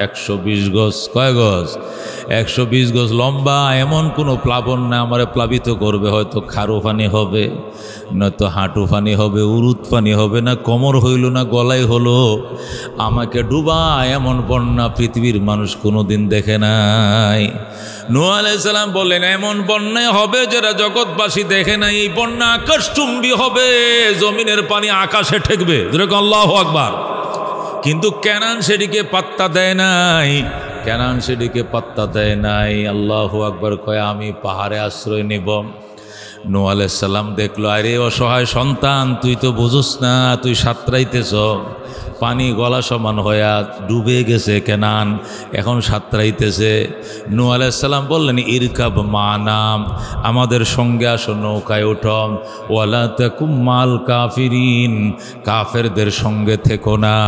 120 গজ। কয় গজ? 120 গজ লম্বা। এমন কোনো প্লাবন না আমারে প্লাবিত করবে, হয়তো খারো পানি হবে, নয়তো হাঁটু পানি হবে, উরুত পানি হবে, না কোমর হইল না গলায় হলো, আমাকে ডুবা। এমন বন্যা পৃথিবীর মানুষ কোনোদিন দেখে নাই। নূহ আলাইহিস সালাম বললেন, এমন বন্যায় হবে যেটা জগৎবাসী দেখে নাই। এই বন্যা আকাশচুম্বী হবে, জমিনের পানি আকাশে ঠেকবে। যেরকম আল্লাহু আকবার। কিন্তু কেনান সেদিকে পাত্তা দেয় নাই, কেনান সেদিকে পাত্তা দেয় নাই। আল্লাহু আকবার কয়, আমি পাহাড়ে আশ্রয় নেব। নূহ আলাইহিস সালাম দেখলো, আরে অসহায় সন্তান, তুই তো বুঝোস না, তুই সাঁতরাইতেছ, পানি গলা সমান হইয়া ডুবে গেছে কেনান, এখন সাঁতরাইতেছে। নূহ আলাইহিস সালাম বললেন, ইরকাব মানাম, আমাদের সঙ্গে আসো, নৌকায় উঠো। ওয়ালা তাকুম মাল কাফিরিন, কাফেরদের সঙ্গে থেকো না।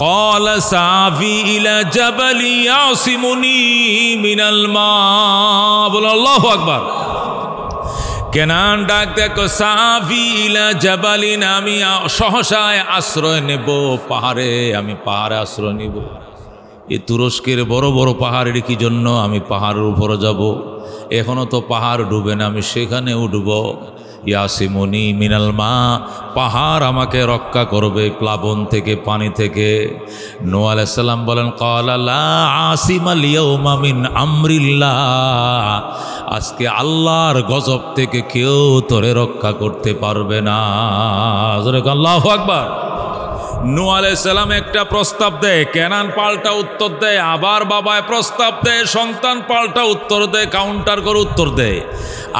ক্বালা সাবি ইলা জাবালি ইয়াসিমুনি মিনাল মা। বলো আল্লাহু আকবার। কেনান ডাক দেখো, সাফি ইলা জাবালিন, আমি সহসায় আশ্রয় নেব পাহাড়ে, আমি পাহাড়ে আশ্রয় নেব। এই তুরস্কের বড় বড় পাহাড়ের কি জন্য আমি পাহাড়ের উপরে যাব? এখনো তো পাহাড় ডুবে না, আমি সেখানে উঠব। ইয়াসিমুনি মিনাল মা, পাহাড় আমাকে রক্ষা করবে প্লাবন থেকে, পানি থেকে। নূহ আলাইহিস সালাম বলেন, ক্বালা লা আসিমাল ইয়াউমা মিন আমরিল্লাহ, আজকে আল্লাহর গজব থেকে কেউ তোরে রক্ষা করতে পারবে না। আল্লাহু আকবার। নূহ আলাইহিস সালাম একটা প্রস্তাব দেয়, কেনান পাল্টা উত্তর দেয়, আবার বাবায় প্রস্তাব দেয়, সন্তান পাল্টা উত্তর দেয়, কাউন্টার করে উত্তর দেয়।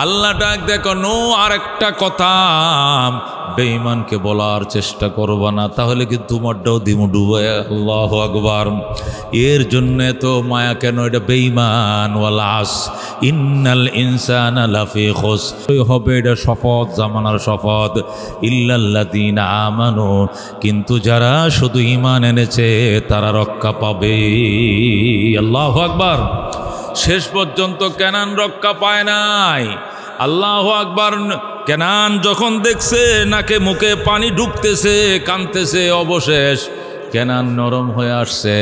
আল্লাহ ডাক দেখো, নূহ আরেকটা কথা বেঈমানকে বলার চেষ্টা করবা না, তাহলে কি তোমারটাও দিমু ডুবে। আল্লাহু আকবার। এর জন্য তো মায়া কেন? এটা বেঈমান। ওয়াল আস ইন্নাল ইনসানা লাফি খুসর হবে, এটা শপথ, জামানার শপথ। ইল্লাল্লাযীনা আমানু, কিন্তু যারা শুধু ঈমান এনেছে তারা রক্ষা পাবে। আল্লাহু আকবার। শেষ পর্যন্ত কেনান রক্ষা পায় নাই। আল্লাহু আকবার। কেনান যখন দেখছে নাকে মুখে পানি ঢুকতেছে, কাঁদতেছে, অবশেষ কেনান নরম হয়ে আসছে।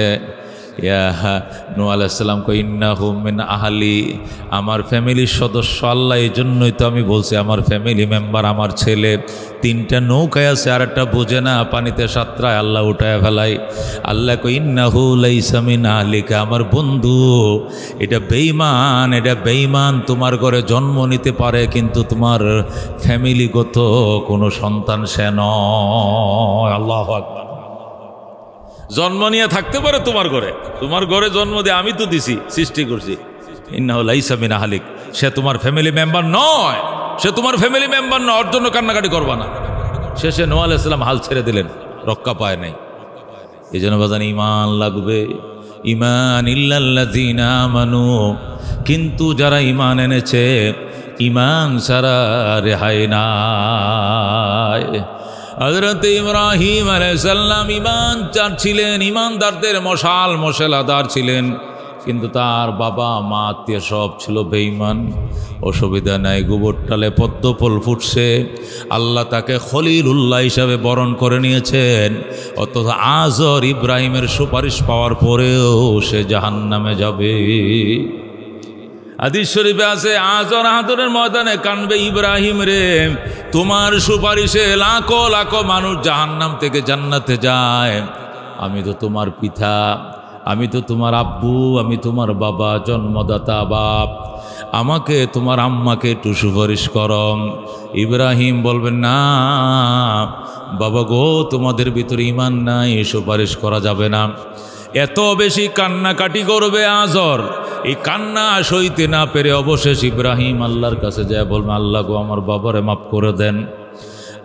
নূহ আলাইহিস সালাম কই, ইন্নাহু মিন আহলি, আমার ফ্যামিলির সদস্য। আল্লাহ এই জন্যই তো আমি বলছি, আমার ফ্যামিলি মেম্বার, আমার ছেলে 3টা নৌকায় আছে, আর একটা বোঝে না, পানিতে সাঁতরায়, আল্লাহ উঠায় ফেলায়। আল্লাহ কই, ইন্নাহু লাইসা মিন আহলিকা, আমার বন্ধু, এটা বেঈমান, এটা বেঈমান তোমার ঘরে জন্ম নিতে পারে, কিন্তু তোমার ফ্যামিলিগত কোনো সন্তান সে নয়। আল্লাহু আকবার। জন্ম নিয়ে থাকতে পারে তোমার ঘরে, তোমার ঘরে জন্ম দিয়ে আমি তো দিছি, সৃষ্টি করছি। ইন্নাহু লাইসা মিন আহলিক, সে তোমার ফ্যামিলি মেম্বার নয়, সে তোমার ফ্যামিলি মেম্বার নয়, ওর জন্য কান্নাকাটি করবা না। শেষে নূহ আলাইহিস সালাম হাল ছেড়ে দিলেন, রক্ষা পায় নাই। এই জন্য বাজান ঈমান লাগবে, ঈমান ইল্লাল্লাযীনা আমানু, কিন্তু যারা ঈমান এনেছে, ঈমান ছাড়া রেহাই নাই। হযরত ইব্রাহিম আলাইহিস সালাম ঈমানদার ছিলেন, ঈমানদারদের মশাল মশালাদার ছিলেন, কিন্তু তার বাবা মা আত্মীয় সব ছিল বেঈমান। অসুবিধা নাই, গোবরটালে পদ্ম ফুল ফুটছে, আল্লাহ তাকে খলিলুল্লাহ হিসাবে বরণ করে নিয়েছেন। অথচ আজর ইব্রাহিমের সুপারিশ পাওয়ার পরেও সে জাহান্নামে যাবে। হাদিস শরীফে আছে, আজর আহাদরের ময়দানে কানবে, ইব্রাহিম রে, তোমার সুপারিশে লাখো লাখো মানুষ জাহান্নাম থেকে জান্নাতে যায়, আমি তো তোমার পিতা, আমি তো তোমার আব্বু, আমি তোমার বাবা, জন্মদাতা বাপ, আমাকে তোমার আম্মাকে একটু সুপারিশ করম। ইব্রাহিম বলবেন, না বাবা গো, তোমাদের ভিতরে ঈমান নাই, সুপারিশ করা যাবে না। এত বেশি কান্নাকাটি করবে আজর, এই কান্না সইতে না পেরে অবশেষ ইব্রাহিম আল্লাহর কাছে যায় বলবে, আল্লাহ গো, আমার বাবারে মাফ করে দেন।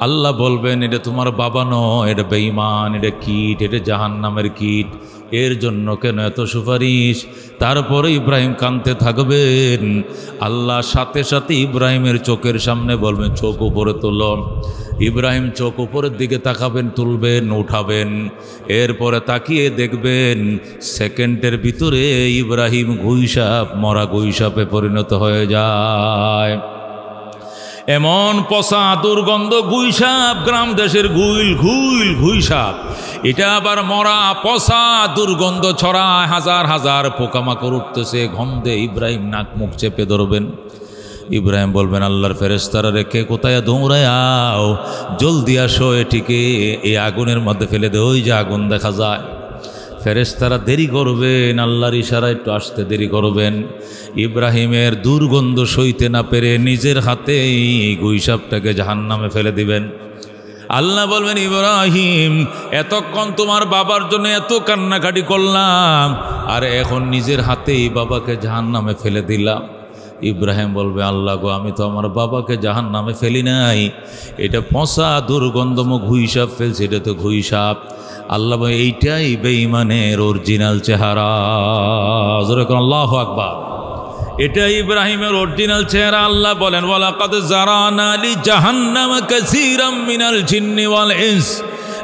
আল্লাহ বলবেন এটা তোমার বাবা নয়, এটা বেঈমান, এটা কীট, এটা জাহান্নামের কীট, এর জন্য কেন এত সুপারিশ? তারপরে ইব্রাহিম কাঁদতে থাকবেন। আল্লাহ সাথে সাথে ইব্রাহিমের চোখের সামনে বলবেন চোখ উপরে তোলো। ইব্রাহিম চোখ উপরের দিকে তাকাবেন, তুলবেন, উঠাবেন। এরপরে তাকিয়ে দেখবেন সেকেন্ডের ভিতরে ইব্রাহিম গুইসাপ, মরা গুইসাপে পরিণত হয়ে যায়। এমন পচা দুর্গন্ধ গুইসাপ, গ্রাম দেশের গুইসাপ, এটা আবার মরা পচা দুর্গন্ধ ছড়ায়, হাজার হাজার পোকামাকড় উঠতেছে গন্ধে। ইব্রাহিম নাক মুখ চেপে ধরবেন। ইব্রাহিম বলবেন আল্লাহর ফেরেশতারা রেখে কোথায় দৌড়াও, জলদি আসো, এটিকে এই আগুনের মধ্যে ফেলে দে, ওই যে আগুন দেখা যায়। ফেরেশতারা দেরি করবেন, আল্লাহর ইশারায় একটু আসতে দেরি করবেন। ইব্রাহিমের দুর্গন্ধ সইতে না পেরে নিজের হাতেই গুইসাপটাকে জাহান্নামে ফেলে দিবেন। আল্লাহ বলবেন ইব্রাহিম এতক্ষণ তোমার বাবার জন্য এত কান্নাকাটি করলাম, আর এখন নিজের হাতেই বাবাকে জাহান্নামে ফেলে দিলাম। ইব্রাহিম বলবে আল্লাহ গো, আমি তো আমার বাবাকে জাহান্নামে ফেলি নাই, এটা পচা দুর্গন্ধম গুইসাপ ফেলছে, এটা তো গুইসাপ। আল্লাহ বলে এইটাই বেঈমানের অরিজিনাল চেহারা। আল্লাহু আকবার। এটা ইব্রাহিমের অরিজিনাল চেহারা। আল্লাহ বলেন ওয়ালাকাদ জারানা লি জাহান্নাম কাসীরাম মিনাল জিন্নি ওয়াল ইনস,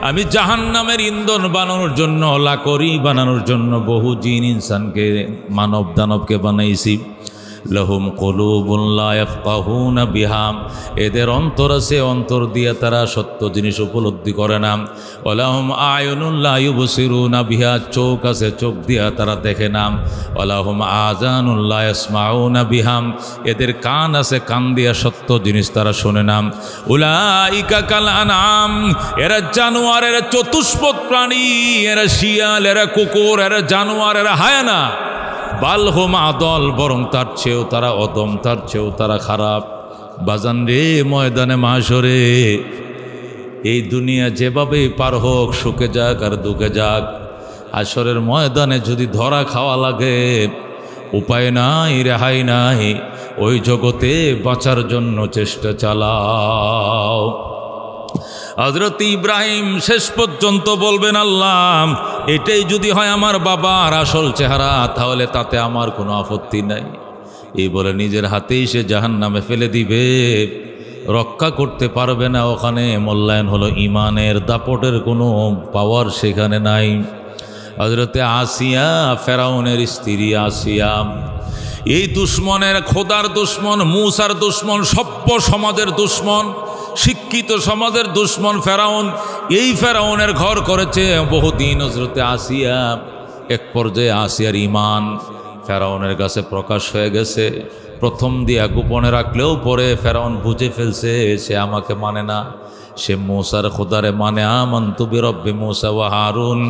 আমি জাহান্নামের ইন্ধন বানানোর জন্য, লাকড়ি বানানোর জন্য বহু জিন ইনসানকে, মানব দানবকে বানাইছি। লহুম কুলুবুন লা ইয়াফকাহুনা বিহা, এদের অন্তর আছে, অন্তর দিয়ে তারা সত্য জিনিস উপলব্ধি করে না। ওয়ালাহুম আয়ুনুন লা ইউবসিরুনা বিহা, চোখ আছে, চোখ দিয়া তারা দেখে না। ওয়ালাহুম আযানুন লা ইয়াসমাউনা বিহা, এদের কান আছে, কান দিয়া সত্য জিনিস তারা শোনে না। উলাইকা কাল আনআম, এরা জানোয়ার, এরা চতুষ্পদ প্রাণী, এরা শিয়াল, এরা কুকুর, এরা জানোয়ার, এরা হায়ানা। বালহুম আদল, বরং তার চেয়েও তারা অদম, তার চেয়েও তারা খারাপ। বাজান রে, ময়দানে মাশরে এই দুনিয়া যেভাবে পার হোক, সুখে যাক আর দুঃখে যাক, হাশরের ময়দানে যদি ধরা খাওয়া লাগে, উপায় নাই, রেহাই নাই। ওই জগতে বাঁচার জন্য চেষ্টা চালাও। হযরত ইব্রাহিম শেষ পর্যন্ত বলবেন আল্লাহ এটাই যদি হয় আমার বাবার আসল চেহারা, তাহলে তাতে আমার কোনো আপত্তি নাই। এই বলে নিজের হাতেই সে জাহান্নামে ফেলে দিবে, রক্ষা করতে পারবে না। ওখানে মূল্যায়ন হলো ইমানের, দাপটের কোনো পাওয়ার সেখানে নাই। হযরতে আসিয়া, ফেরাউনের স্ত্রী আসিয়া, এই দুশ্মনের, খোদার দুশ্মন, মূসার দুশ্মন, সভ্য সমাজের দুশ্মন, শিক্ষিত সমাজের দুশ্মন ফেরাউন। এই ফেরাউনের ঘর করেছে বহুদিন হযরতে আসিয়া। এক পর্যায়ে আসিয়ার ঈমান ফেরাউনের কাছে প্রকাশ হয়ে গেছে। প্রথম দিয়া গোপনে রাখলেও পরে ফেরাউন বুঝে ফেলছে সে আমাকে মানে না, সে মূসার খোদারে মানে। আমানতু বিরব্বি মূসা ওয়া হারুন।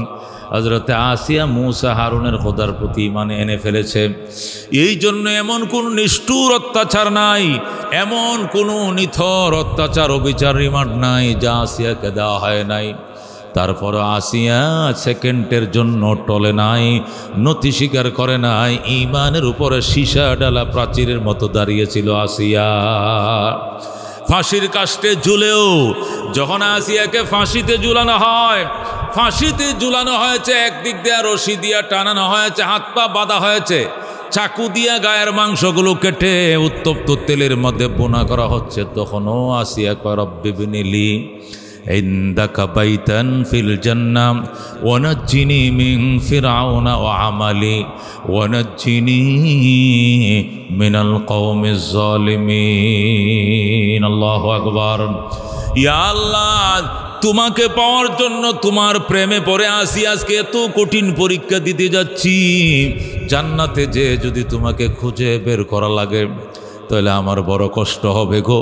হযরতে আসিয়া মূসা হারুনের খোদার প্রতি মানে এনে ফেলেছে। এই জন্য এমন কোন নিষ্ঠুর অত্যাচার নাই, এমন কোনো নিথর অত্যাচার, অবিচার, রিমান্ড নাই যা আসিয়াকে দেওয়া হয় নাই। তারপর আসিয়া সেকেন্ডের জন্য টলে নাই, নতি স্বীকার করে নাই। ঈমানের উপরে সীসা ডালা প্রাচীরের মতো দাঁড়িয়েছিল আসিয়া। ফাঁসির কাস্টে ঝুলেও যখন আসিয়াকে ফাঁসিতে ঝুলানো হয়, ফাঁসিতে ঝুলানো হয়েছে, একদিক দিয়ে রশি দিয়া টানানো হয়েছে, হাত পা বাঁধা হয়েছে, চাকু দিয়া গায়ের মাংসগুলো কেটে উত্তপ্ত তেলের মধ্যে বোনা করা হচ্ছে, তখনও আসিয়া কয় রব্বি বিনিলি ইনদাকা বাইতান ফিল জান্নাহ ওয়ানাজ্জিনি মিন ফিরআউনা ওয়া আমালি ওয়ানাজ্জিনি মিনাল কওমিজ জালিমিন। আল্লাহু আকবার। ইয়া আল্লাহ, তোমাকে পাওয়ার জন্য, তোমার প্রেমে পড়ে আসি, আজকে এত কঠিন পরীক্ষা দিতে যাচ্ছি। জান্নাতে যে যদি তোমাকে খুঁজে বের করা লাগে তাহলে আমার বড় কষ্ট হবে গো।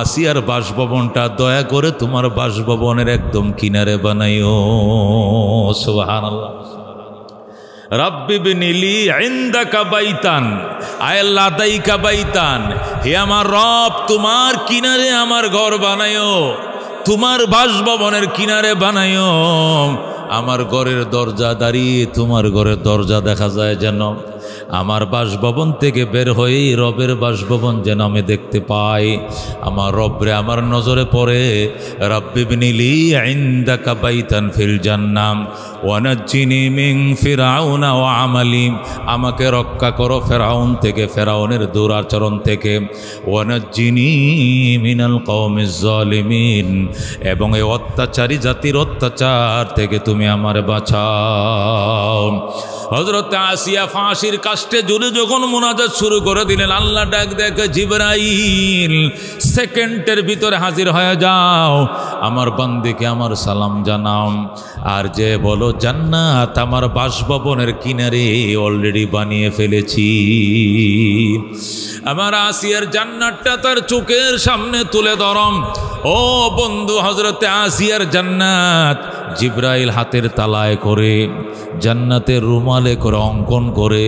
আসিয়ার বাসভবনটা দয়া করে তোমার বাসভবনের একদম কিনারে বানাইও। সুবহানাল্লাহ। রাব্বি বিনিলি ইনদাকা বাইতান আয় লাদাইকা বাইতান, হে আমার রব, তোমার কিনারে আমার ঘর বানাইও, তোমার বাসভবনের কিনারে বানাইও। আমার ঘরের দরজা দাঁড়িয়ে তোমার ঘরের দরজা দেখা যায় যেন। আমার বাসভবন থেকে বের হয়েই রবের বাসভবন যেন আমি দেখতে পাই। আমার রবরে আমার নজরে পড়ে, রাব্বিবনিলি ইনদাকা বাইতান ফিল জান্নাহ ওয়া নাজ্জিনি মিন ফিরআউনা ওয়া আমালি, আমাকে রক্ষা করো ফেরাউন থেকে, ফেরাউনের দুরাচরণ থেকে, ওয়া নাজ্জিনি মিনাল কওমিজ জালিমিন, এবং এই অত্যাচারী জাতির অত্যাচার থেকে তুমি আমারে বাঁচাও। হযরত আসিয়া ফাঁসির কাষ্টে জুড়ে যখন মুনাজাত শুরু করে দিলেন, আল্লাহ ডাক দেখে, জিবরাইল সেকেন্ডের ভিতরে হাজির হয়ে যাও, আমার বান্দিকে আমার সালাম জানাও, আর যে বলো জান্নাত আমার বাসভবনের কিনারে অলরেডি বানিয়ে ফেলেছি। আমার আসিয়ার জান্নাতটা তার চোখের সামনে তুলে ধরম। ও বন্ধু, হযরতে আসিয়ার জান্নাত জিবরাইল হাতের তালায় করে, জান্নাতের রুমালে করে অঙ্কন করে,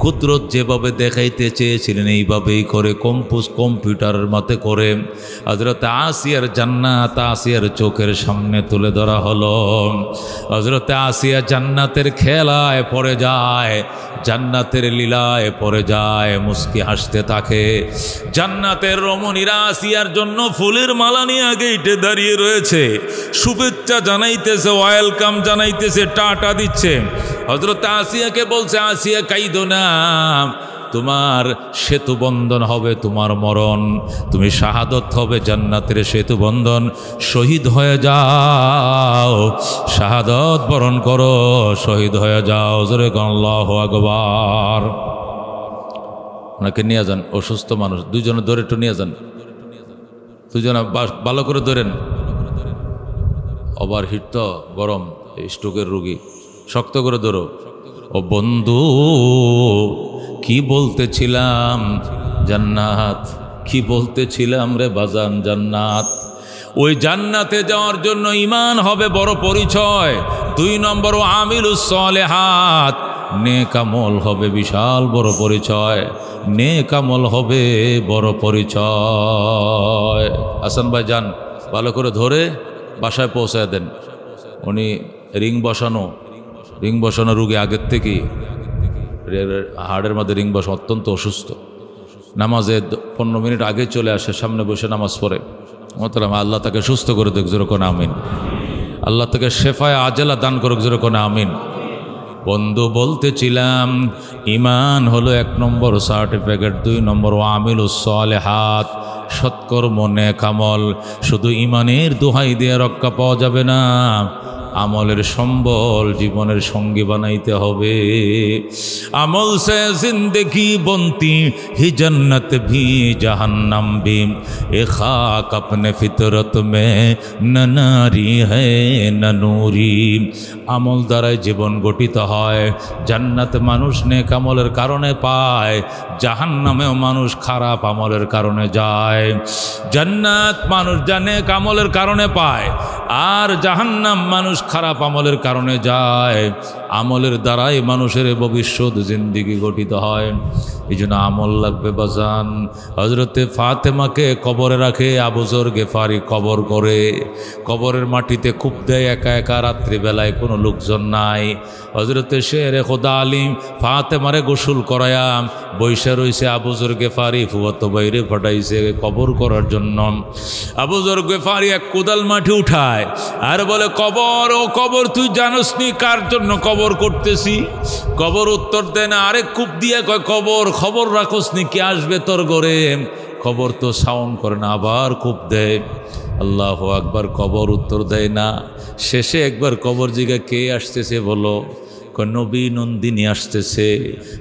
কুদরত যেভাবে দেখাইতে চেয়েছিলেন এইভাবেই করে কম্পিউটারের মতে করে হযরতে আসিয়ার জান্নাত আসিয়ার চোখের সামনে তুলে ধরা হলো। হযরতে আসিয়া জান্নাতের খেলায় পড়ে যায়, জান্নাতের লীলায় পড়ে যায়, মুস্কি হাসতে থাকে। জান্নাতের রমণীরা আসিয়ার জন্য ফুলের মালা নিয়ে গেইটে দাঁড়িয়ে রয়েছে, শুভেচ্ছা জানাইতেছে, ওয়েলকাম জানাইতেছে, টাটা দিচ্ছে। হযরত আসিয়াকে বলছে, আসিয়া কাইদো না, তোমার সেতু বন্ধন হবে তোমার মরণ, তুমি শাহাদত হবে জান্নাতের সেতু বন্ধন, শহীদ হয়ে যাও, শাহাদত বরণ করো, শহীদ হয়ে যাও। জোরে আল্লাহু আকবার। ওনাকে নিয়ে যান, অসুস্থ মানুষ, দুইজনে ধরে একটু নিয়ে যান, দুইজনে ভালো করে ধরেন, ওভার হিট তো, গরম, স্ট্রোকের রোগী, শক্ত করে ধরো। ও বন্ধু, কি বলতেছিলাম? জান্নাত। কি বলতেছিলাম রে বাজান? জান্নাত। ওই জান্নাতে যাওয়ার জন্য ঈমান হবে বড় পরিচয়। 2 নম্বর আমিলুস সালেহাত, নেক আমল হবে বিশাল বড় পরিচয়, নেক আমল হবে বড় পরিচয়। হাসান ভাই যান, ভালো করে ধরে বাসায় পৌঁছায় দেন। উনি রিং বসানো রোগী আগের থেকেই, হাড়ের মধ্যে রিং বসা, অত্যন্ত অসুস্থ। নামাজে 15 মিনিট আগে চলে আসে, সামনে বসে নামাজ পড়ে। আল্লাহ তাকে সুস্থ করে দেখ, যেরকম আমিন। আল্লাহ তাকে শেফায়ে আজেলা দান করুক, যেরকম আমিন। বন্ধু, বলতেছিলাম ঈমান হলো 1 নম্বর সার্টিফিকেট, 2 নম্বর আমিলুস সালেহাত, সৎকর্ম নেক আমল। শুধু ঈমানের দোহাই দিয়ে রক্ষা পাওয়া যাবে না, আমলের সম্বল জীবনের সঙ্গী বানাইতে হবে। আমল সে জিंदगी बनती ही जन्नत भी जहन्नम भी, ए खाक अपने फितरत में न नारी है न नूरी। আমল দ্বারাই জীবন গঠিত হয়। জান্নাত মানুষ নেক আমলের কারণে পায়, জাহান্নামেও মানুষ খারাপ আমলের কারণে যায়। জান্নাত মানুষ নেক আমলের কারণে পায়, আর জাহান্নাম মানুষ খারাপ আমলের কারণে যায়। আমলের দ্বারাই মানুষের ভবিষ্যৎ জিন্দেগি গঠিত হয়। এই জন্য আমল লাগবে বাজান। হযরতে ফাতেমাকে কবরে রাখে আবু যর গেফারি, কবর করে, কবরের মাটিতে খুব দেয় একা একা, রাত্রিবেলায় কোনো লোকজন নাই। হযরতে শেরে খোদা আলিম ফাতেমারে গোসল করায়া বৈশা রয়েছে আবু যর গেফারি, ফুয়াতো বাইরে ফাটাইছে কবর করার জন্য। আবু যর গেফারি এক কোদাল মাটি উঠায় আর বলে, কবর, ও কবর, তুই জানোস নি কার জন্য কবর করতেছি? কবর উত্তর দেয় না, আরেক কূপ দিয়ে কয়, কবর, খবর রাখোস নি কে আসবে তোর ঘরে? কবর তো সাউন্ড করে না, আবার কূপ দেয়। আল্লাহু আকবার। কবর উত্তর দেয় না। শেষে একবার কবর জিগা, কে আসতেছে বলো? নবী নন্দিনী আসতেছে,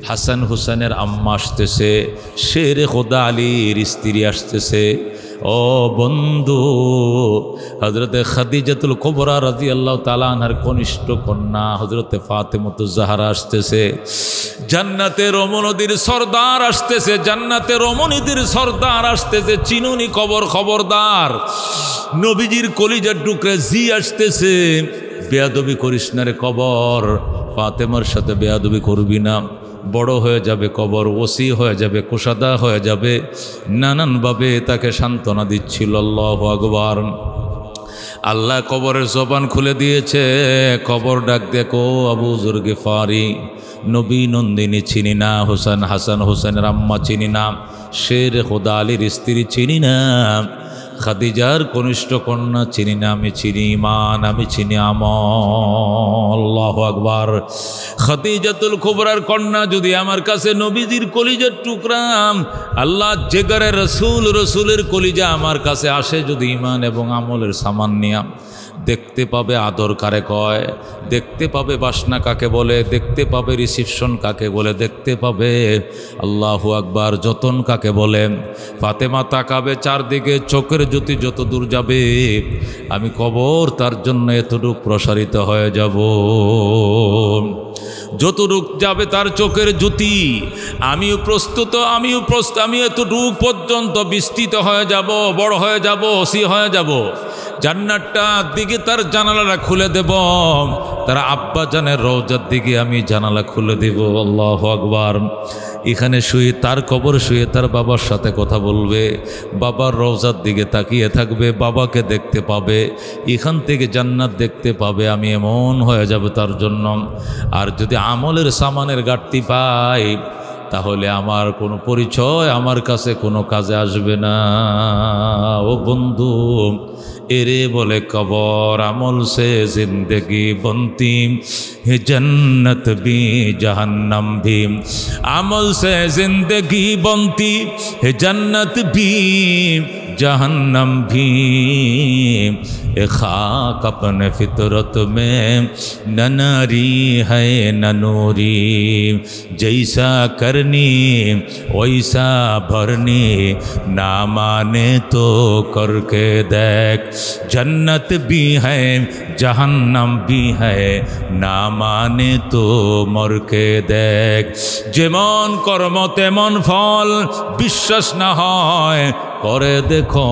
হাসান হুসেনের আম্মা আসতেছে, শেরে খোদা আলীর স্ত্রী আসতেছে। ও বন্ধু, হযরতে খাদিজাতুল কুবরা রাদিয়াল্লাহু তাআলা আনহার কনিষ্ঠ কন্যা হযরতে ফাতেমাতুজ জাহরা আসতেছে। জান্নাতে রমণীদের সর্দার আসতেছে, জান্নাতে রমণীদের সর্দার আসতেছে। চিনুনি কবর, খবরদার। নবীজির কলিজার টুকরা জি আসতেছে, বেয়াদবি করিস না রে কবর, ফাতেমার সাথে বেয়াদবি করবি না, বড় হয়ে যাবে কবর, ওসি হয়ে যাবে, কোষাদা হয়ে যাবে। নানানভাবে তাকে সান্ত্বনা দিচ্ছিল। আল্লাহু আকবার। আল্লাহ কবরের জবান খুলে দিয়েছে। কবর ডাক দেখো আবু যর গিফারি, নবী নন্দিনী চিনি না, হোসেন হাসান হোসেনের আম্মা চিনি না, শের খোদা আলীর স্ত্রী চিনি না, খাদিজার কনিষ্ঠ কন্যা চিনি না, আমি চিনি ইমান, আমি চিনি আমল। আল্লাহু আকবার। খাদিজাতুল কুবরার কন্যা যদি আমার কাছে নবীজির কলিজার টুকরা, আল্লাহ জিগরে রসুল, রসুলের কলিজা আমার কাছে আসে যদি ইমান এবং আমলের সামান নিয়া, দেখতে পাবে আদর কারে কয়, দেখতে পাবে বাসনা কাকে বলে, দেখতে পাবে রিসিপশন কাকে বলে, দেখতে পাবে আল্লাহু আকবার যতন কাকে বলে। ফাতেমা তাকাবে চারদিকে, চোখের জ্যোতি যত দূর যাবে আমি কবর তার জন্য এতটুক প্রসারিত হয়ে যাব। যতটুক যাবে তার চোখের জ্যোতি, আমিও প্রস্তুত, আমি এতটুক পর্যন্ত বিস্তৃত হয়ে যাব, বড় হয়ে যাব, ওসি হয়ে যাব। জান্নাতটার দিকে তার জানালাটা খুলে দেব, তার আব্বা জানের রওজার দিকে আমি জানালা খুলে দেব। আল্লাহু আকবার। এখানে শুয়ে তার কবর শুয়ে তার বাবার সাথে কথা বলবে, বাবার রওজার দিকে তাকিয়ে থাকবে, বাবাকে দেখতে পাবে, এখান থেকে জান্নাত দেখতে পাবে। আমি এমন হয়ে যাব তার জন্য। আর যদি আমলের সামানের ঘাটতি পাই তাহলে আমার কোনো পরিচয় আমার কাছে কোনো কাজে আসবে না। ও বন্ধু, এরে বলে কবর, আমল সে জিন্দগি বনতি হে জন্নত भी जहन्नम भी, আমল সে জিন্দগি বনতি হে জন্নত भी जहन्नम भी। ए खाक अपने फितरत में न नारी है न नूरी, जैसा करनी वैसा भरनी, ना माने तो करके देख, जन्नत भी है जहन्नम भी है, ना माने तो मर के देख। যেমন কর্ম তেমন ফল, বিশ্বাস না হয় করে দেখো,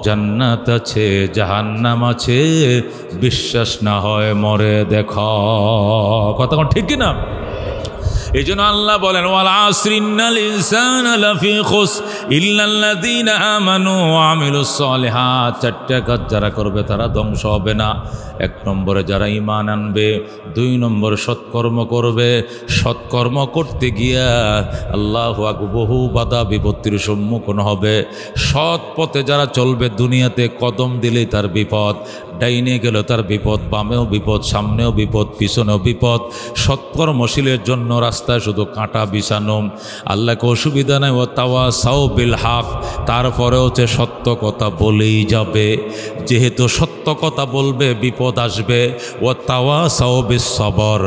জান্নাত আছে জাহান্নাম আছে, বিশ্বাস না হয় মরে দেখো। কথা ঠিক কি না? এই জন্য আল্লাহ বলেন ওয়াল আসরি ইন্নাল ইনসানা লাফি খুস ইল্লাল্লাযীনা আমানু ওয়া আমিলুস সালিহাত। চারটা কাজ যারা করবে তারা ধ্বংস হবে না। এক নম্বরে যারা ঈমান আনবে, দুই নম্বরে সৎকর্ম করবে, সৎকর্ম করতে গিয়া আল্লাহু আকবার বহু বাধা বিপত্তির সম্মুখীন হবে। সৎ পথে যারা চলবে, দুনিয়াতে কদম দিলেই তার বিপদ, ডাইনে গেল তার বিপদ, বামেও বিপদ, সামনেও বিপদ, পিছনেও বিপদ। সৎকর্মশীলের জন্য রাস্তায় শুধু কাঁটা বিছানো। আল্লাহকে অসুবিধা নেই, ও তাওয়াসাউ বিল হক, তারপরেও হচ্ছে সত্য কথা বলেই যাবে। যেহেতু সত্য কথা বলবে বিপদ আসবে। ও তাওয়াসাউ বিস সবর,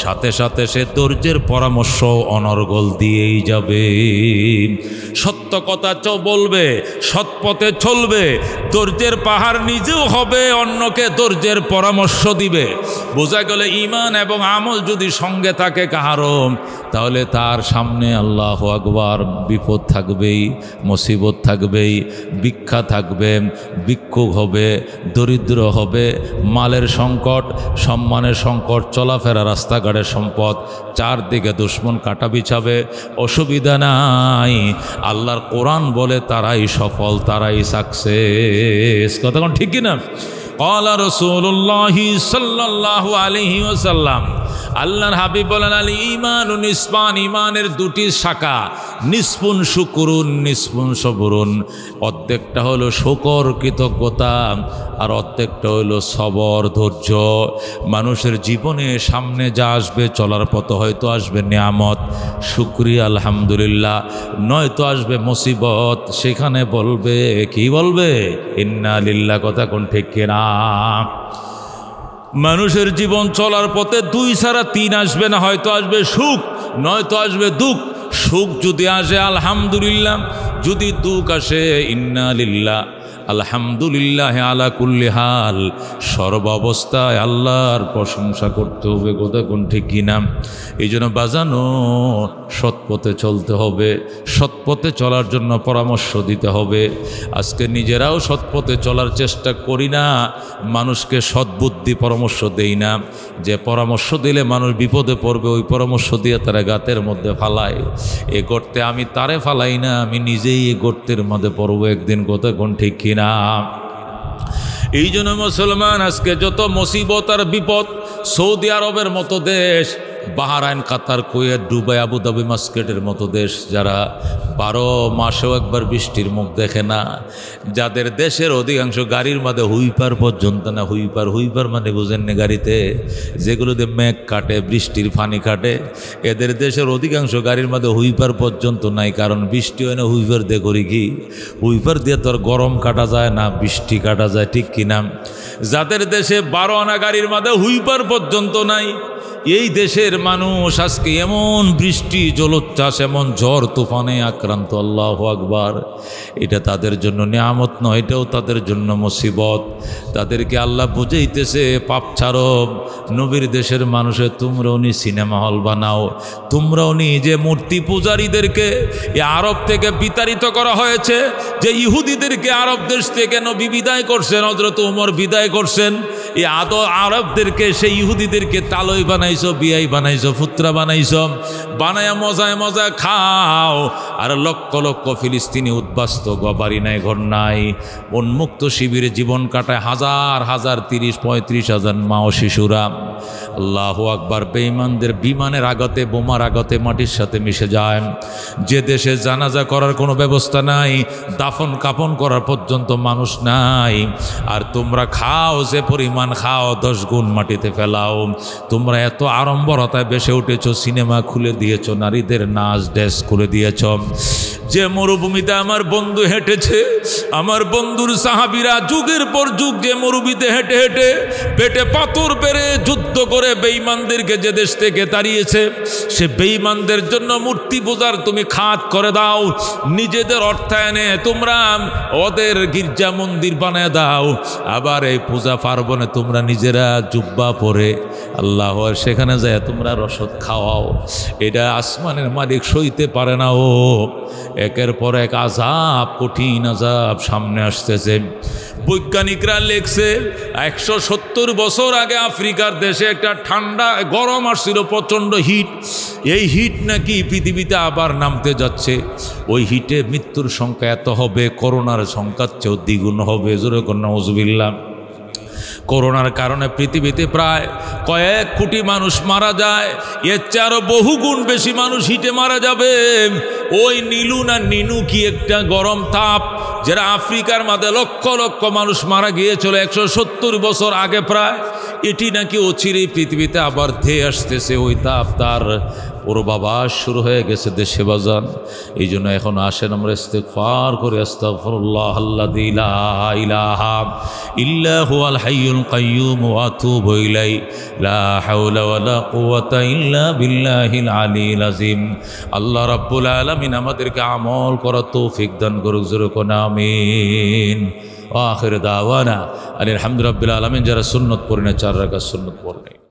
সাথে সাথে সে ধৈর্যের পরামর্শ অনর্গল দিয়েই যাবে। সত্য কথা বলবে, সৎ পথে চলবে, ধৈর্যের পাহাড় নিজেও হবে, অন্যকে ধৈর্যের পরামর্শ দিবে। বোঝা গেল ঈমান এবং আমল যদি সঙ্গে থাকে কাহারও, তাহলে তার সামনে আল্লাহু আকবার বিপদ থাকবেই, মুসিবত থাকবেই, ভিক্ষা থাকবে, ভিক্ষুক হবে, দরিদ্র হবে, মালের সংকট, সম্মানের সংকট, চলাফেরা রাস্তাঘাটের সম্পদ, চারদিকে দুশ্মন কাটা বিছাবে। অসুবিধা নাই, আল্লাহর কোরআন বলে তারাই সফল, তারাই সাকসেস। কথা ঠিক কিনা? ক্বালা রাসূলুল্লাহি সাল্লাল্লাহু আলাইহি ওয়াসাল্লাম, আল্লাহর হাবিব বলেন আল ঈমানু নিসফান, ঈমানের দুটি শাখা, নিসফুন শুকরুন নিসফুন সবরুন। অর্ধেকটা হলো শুকর কৃতজ্ঞতা, আর অর্ধেকটা হলো সবর ধৈর্য। মানুষের জীবনে সামনে যা আসবে, চলার পথে হয়তো আসবে নিয়ামত, শুকরিয়া আলহামদুলিল্লাহ, নয়তো আসবে মুসিবত। সেখানে বলবে, কি বলবে? ইন্না লিল্লাহ। কথা কোন ঠিক কিনা? মানুষের জীবন চলার পথে দুই ছাড়া তিন আসবে না, হয়তো আসবে সুখ, নয়তো আসবে দুঃখ। সুখ যদি আসে আলহামদুলিল্লাহ, যদি দুঃখ আসে ইন্না লিল্লাহ। আলহামদুলিল্লাহ আলা কুল্লি হাল, সর্বাবস্থায় আল্লাহর প্রশংসা করতে হবে। কথা কোন ঠিক কিনা? এই জন্য বাজানো, সৎপথে চলতে হবে, সৎপথে চলার জন্য পরামর্শ দিতে হবে। আজকে নিজেরাও সৎপথে চলার চেষ্টা করি না, মানুষকে সদ্বুদ্ধি পরামর্শ দেই না। যে পরামর্শ দিলে মানুষ বিপদে পড়বে, ওই পরামর্শ দিয়ে তারা গাতের মধ্যে ফালায়। এ গর্তে আমি তারে ফালাই না, আমি নিজেই এ গর্তের মধ্যে পড়বো একদিন। কথা কোন ঠিক কিনা? এই জন্য মুসলমান আজকে যত মুসিবত আর বিপদ, সৌদি আরবের মতো দেশ, বাহরাইন, কাতার, কুয়েত, দুবাই, আবুধাবি, মাস্কেটের মতো দেশ, যারা 12 মাসেও একবার বৃষ্টির মুখ দেখে না, যাদের দেশের অধিকাংশ গাড়ির মধ্যে হুইপার পর্যন্ত না, হুইপার মানে বুঝেন না, গাড়িতে যেগুলোতে মেঘ কাটে, বৃষ্টির পানি কাটে, এদের দেশের অধিকাংশ গাড়ির মধ্যে হুইপার পর্যন্ত নাই। কারণ বৃষ্টি হয় না, হুইপার দিয়ে করি কি? হুইপার দিয়ে তো আর গরম কাটা যায় না, বৃষ্টি কাটা যায়, ঠিক কিনা? যাদের দেশে 12 আনা গাড়ির মধ্যে হুইপার পর্যন্ত নাই, এই দেশের মানুষ আজকে এমন বৃষ্টি, জলোচ্ছ্বাস, এমন ঝড় তুফানে আক্রান্ত। আল্লাহু আকবার। এটা তাদের জন্য নিয়ামত নয়, এটাও তাদের জন্য মুসিবত। তাদেরকে আল্লাহ বুঝাইতেছে, পাপ ছাড়ো। নবীর দেশের মানুষের তোমরাও নি সিনেমা হল বানাও, তোমরাও নি যে মূর্তি পূজারীদেরকে এই আরব থেকে বিতাড়িত করা হয়েছে, যে ইহুদিদেরকে আরব দেশ থেকে নবী বিদায় করছেন, হযরত ওমর বিদায় করছেন, এই আরবদেরকে, সেই ইহুদিদেরকে তালই বানাইছো, বিয়াই বানাইছো, ফুত্রা বানাইছো, বানায়া মজায় মজায় খাও। আর লক্ষ লক্ষ ফিলিস্তিনি উদ্বাস্ত, বাড়ি নাই, ঘর নাই, উন্মুক্ত শিবিরে জীবন কাটায় হাজার হাজার, 30-35 হাজার মা ও শিশুরা। আল্লাহু আকবার। বেঈমানদের বিমানের আগতে, বোমার আগতে মাটির সাথে মিশে যায়। যে দেশে জানাজা করার কোনো ব্যবস্থা নাই, দাফন কাফন করার পর্যন্ত মানুষ নাই, আর তোমরা খাও, যে পরিমাণ খাও 10 গুণ মাটিতে ফেলাও। তোমরা এত আড়ম্বরতায় বেসে উঠেছো, সিনেমা খুলে দিয়েছ, নারীদের নাচ ড্যান্স খুলে দিয়েছ। যে মরুভূমিতে আমার বন্ধু হেঁটেছে, আমার বন্ধুর সাহাবীরা যুগের পর যুগ যে মরুভূমিতে হেঁটে হেঁটে পেটে পাথর পেরে যুদ্ধ করে বেঈমানদেরকে যে দেশ থেকে তাড়িয়েছে, সে বেঈমানদের জন্য মূর্তি পূজার তুমি খাত করে দাও। নিজেদের অর্থায়নে তোমরা ওদের গির্জা মন্দির বানায় দাও, আবার এই পূজা পার্বণে তোমরা নিজেরা জুব্বা পরে আল্লাহ সেখানে যায় তোমরা রসদ খাওয়াও। এটা আসমানের মালিক সইতে পারে না। ও একের পর এক আযাব, কঠিন আযাব সামনে আসতেছে। বৈজ্ঞানিকরা লেখছে 170 বছর আগে আফ্রিকার দেশে একটা ঠান্ডা গরম আসছিল, প্রচণ্ড হিট। এই হিট নাকি পৃথিবীতে আবার নামতে যাচ্ছে। ওই হিটে মৃত্যুর সংখ্যা এত হবে, করোনার সংখ্যার চেয়েও দ্বিগুণ হবে। জোরে কর নাউযুবিল্লাহ। করোনার কারণে পৃথিবীতে প্রায় কয়েক কোটি মানুষ মারা যায়, এর চেয়ে আরো বহুগুণ বেশি মানুষ হিটে মারা যাবে। ওই নীলু না নিনু কি একটা গরম তাপ, যারা আফ্রিকার মাঝে লক্ষ লক্ষ মানুষ মারা গিয়েছিল 170 বছর আগে প্রায়, এটি নাকি অচিরেই পৃথিবীতে আবার ধেয়ে আসতেছে। ওই তাপ তার পূর্বাভাস শুরু হয়ে গেছে দেশে বাজান। এই জন্য এখন আসেন আমরা ইস্তিগফার করি, আস্তাগফিরুল্লাহ আল্লাযী লা ইলাহা ইল্লা হুয়াল হাইয়ুল কাইয়্যুম ওয়া আতুবু ইলাইহি লা হাওলা ওয়ালা কুওয়াতা ইল্লা বিল্লাহিল আলিয়্যিল আযীম। আল্লাহ রাব্বুল আলামিন আমাদেরকে আমল করার তৌফিক দান করুক। জোরে কোন আমিন। আখির দাওয়ানা আলহামদুলিল্লাহি রাব্বিল আলামিন। যারা সুন্নত পড়েন 4 রাকাত সুন্নত পড়েন।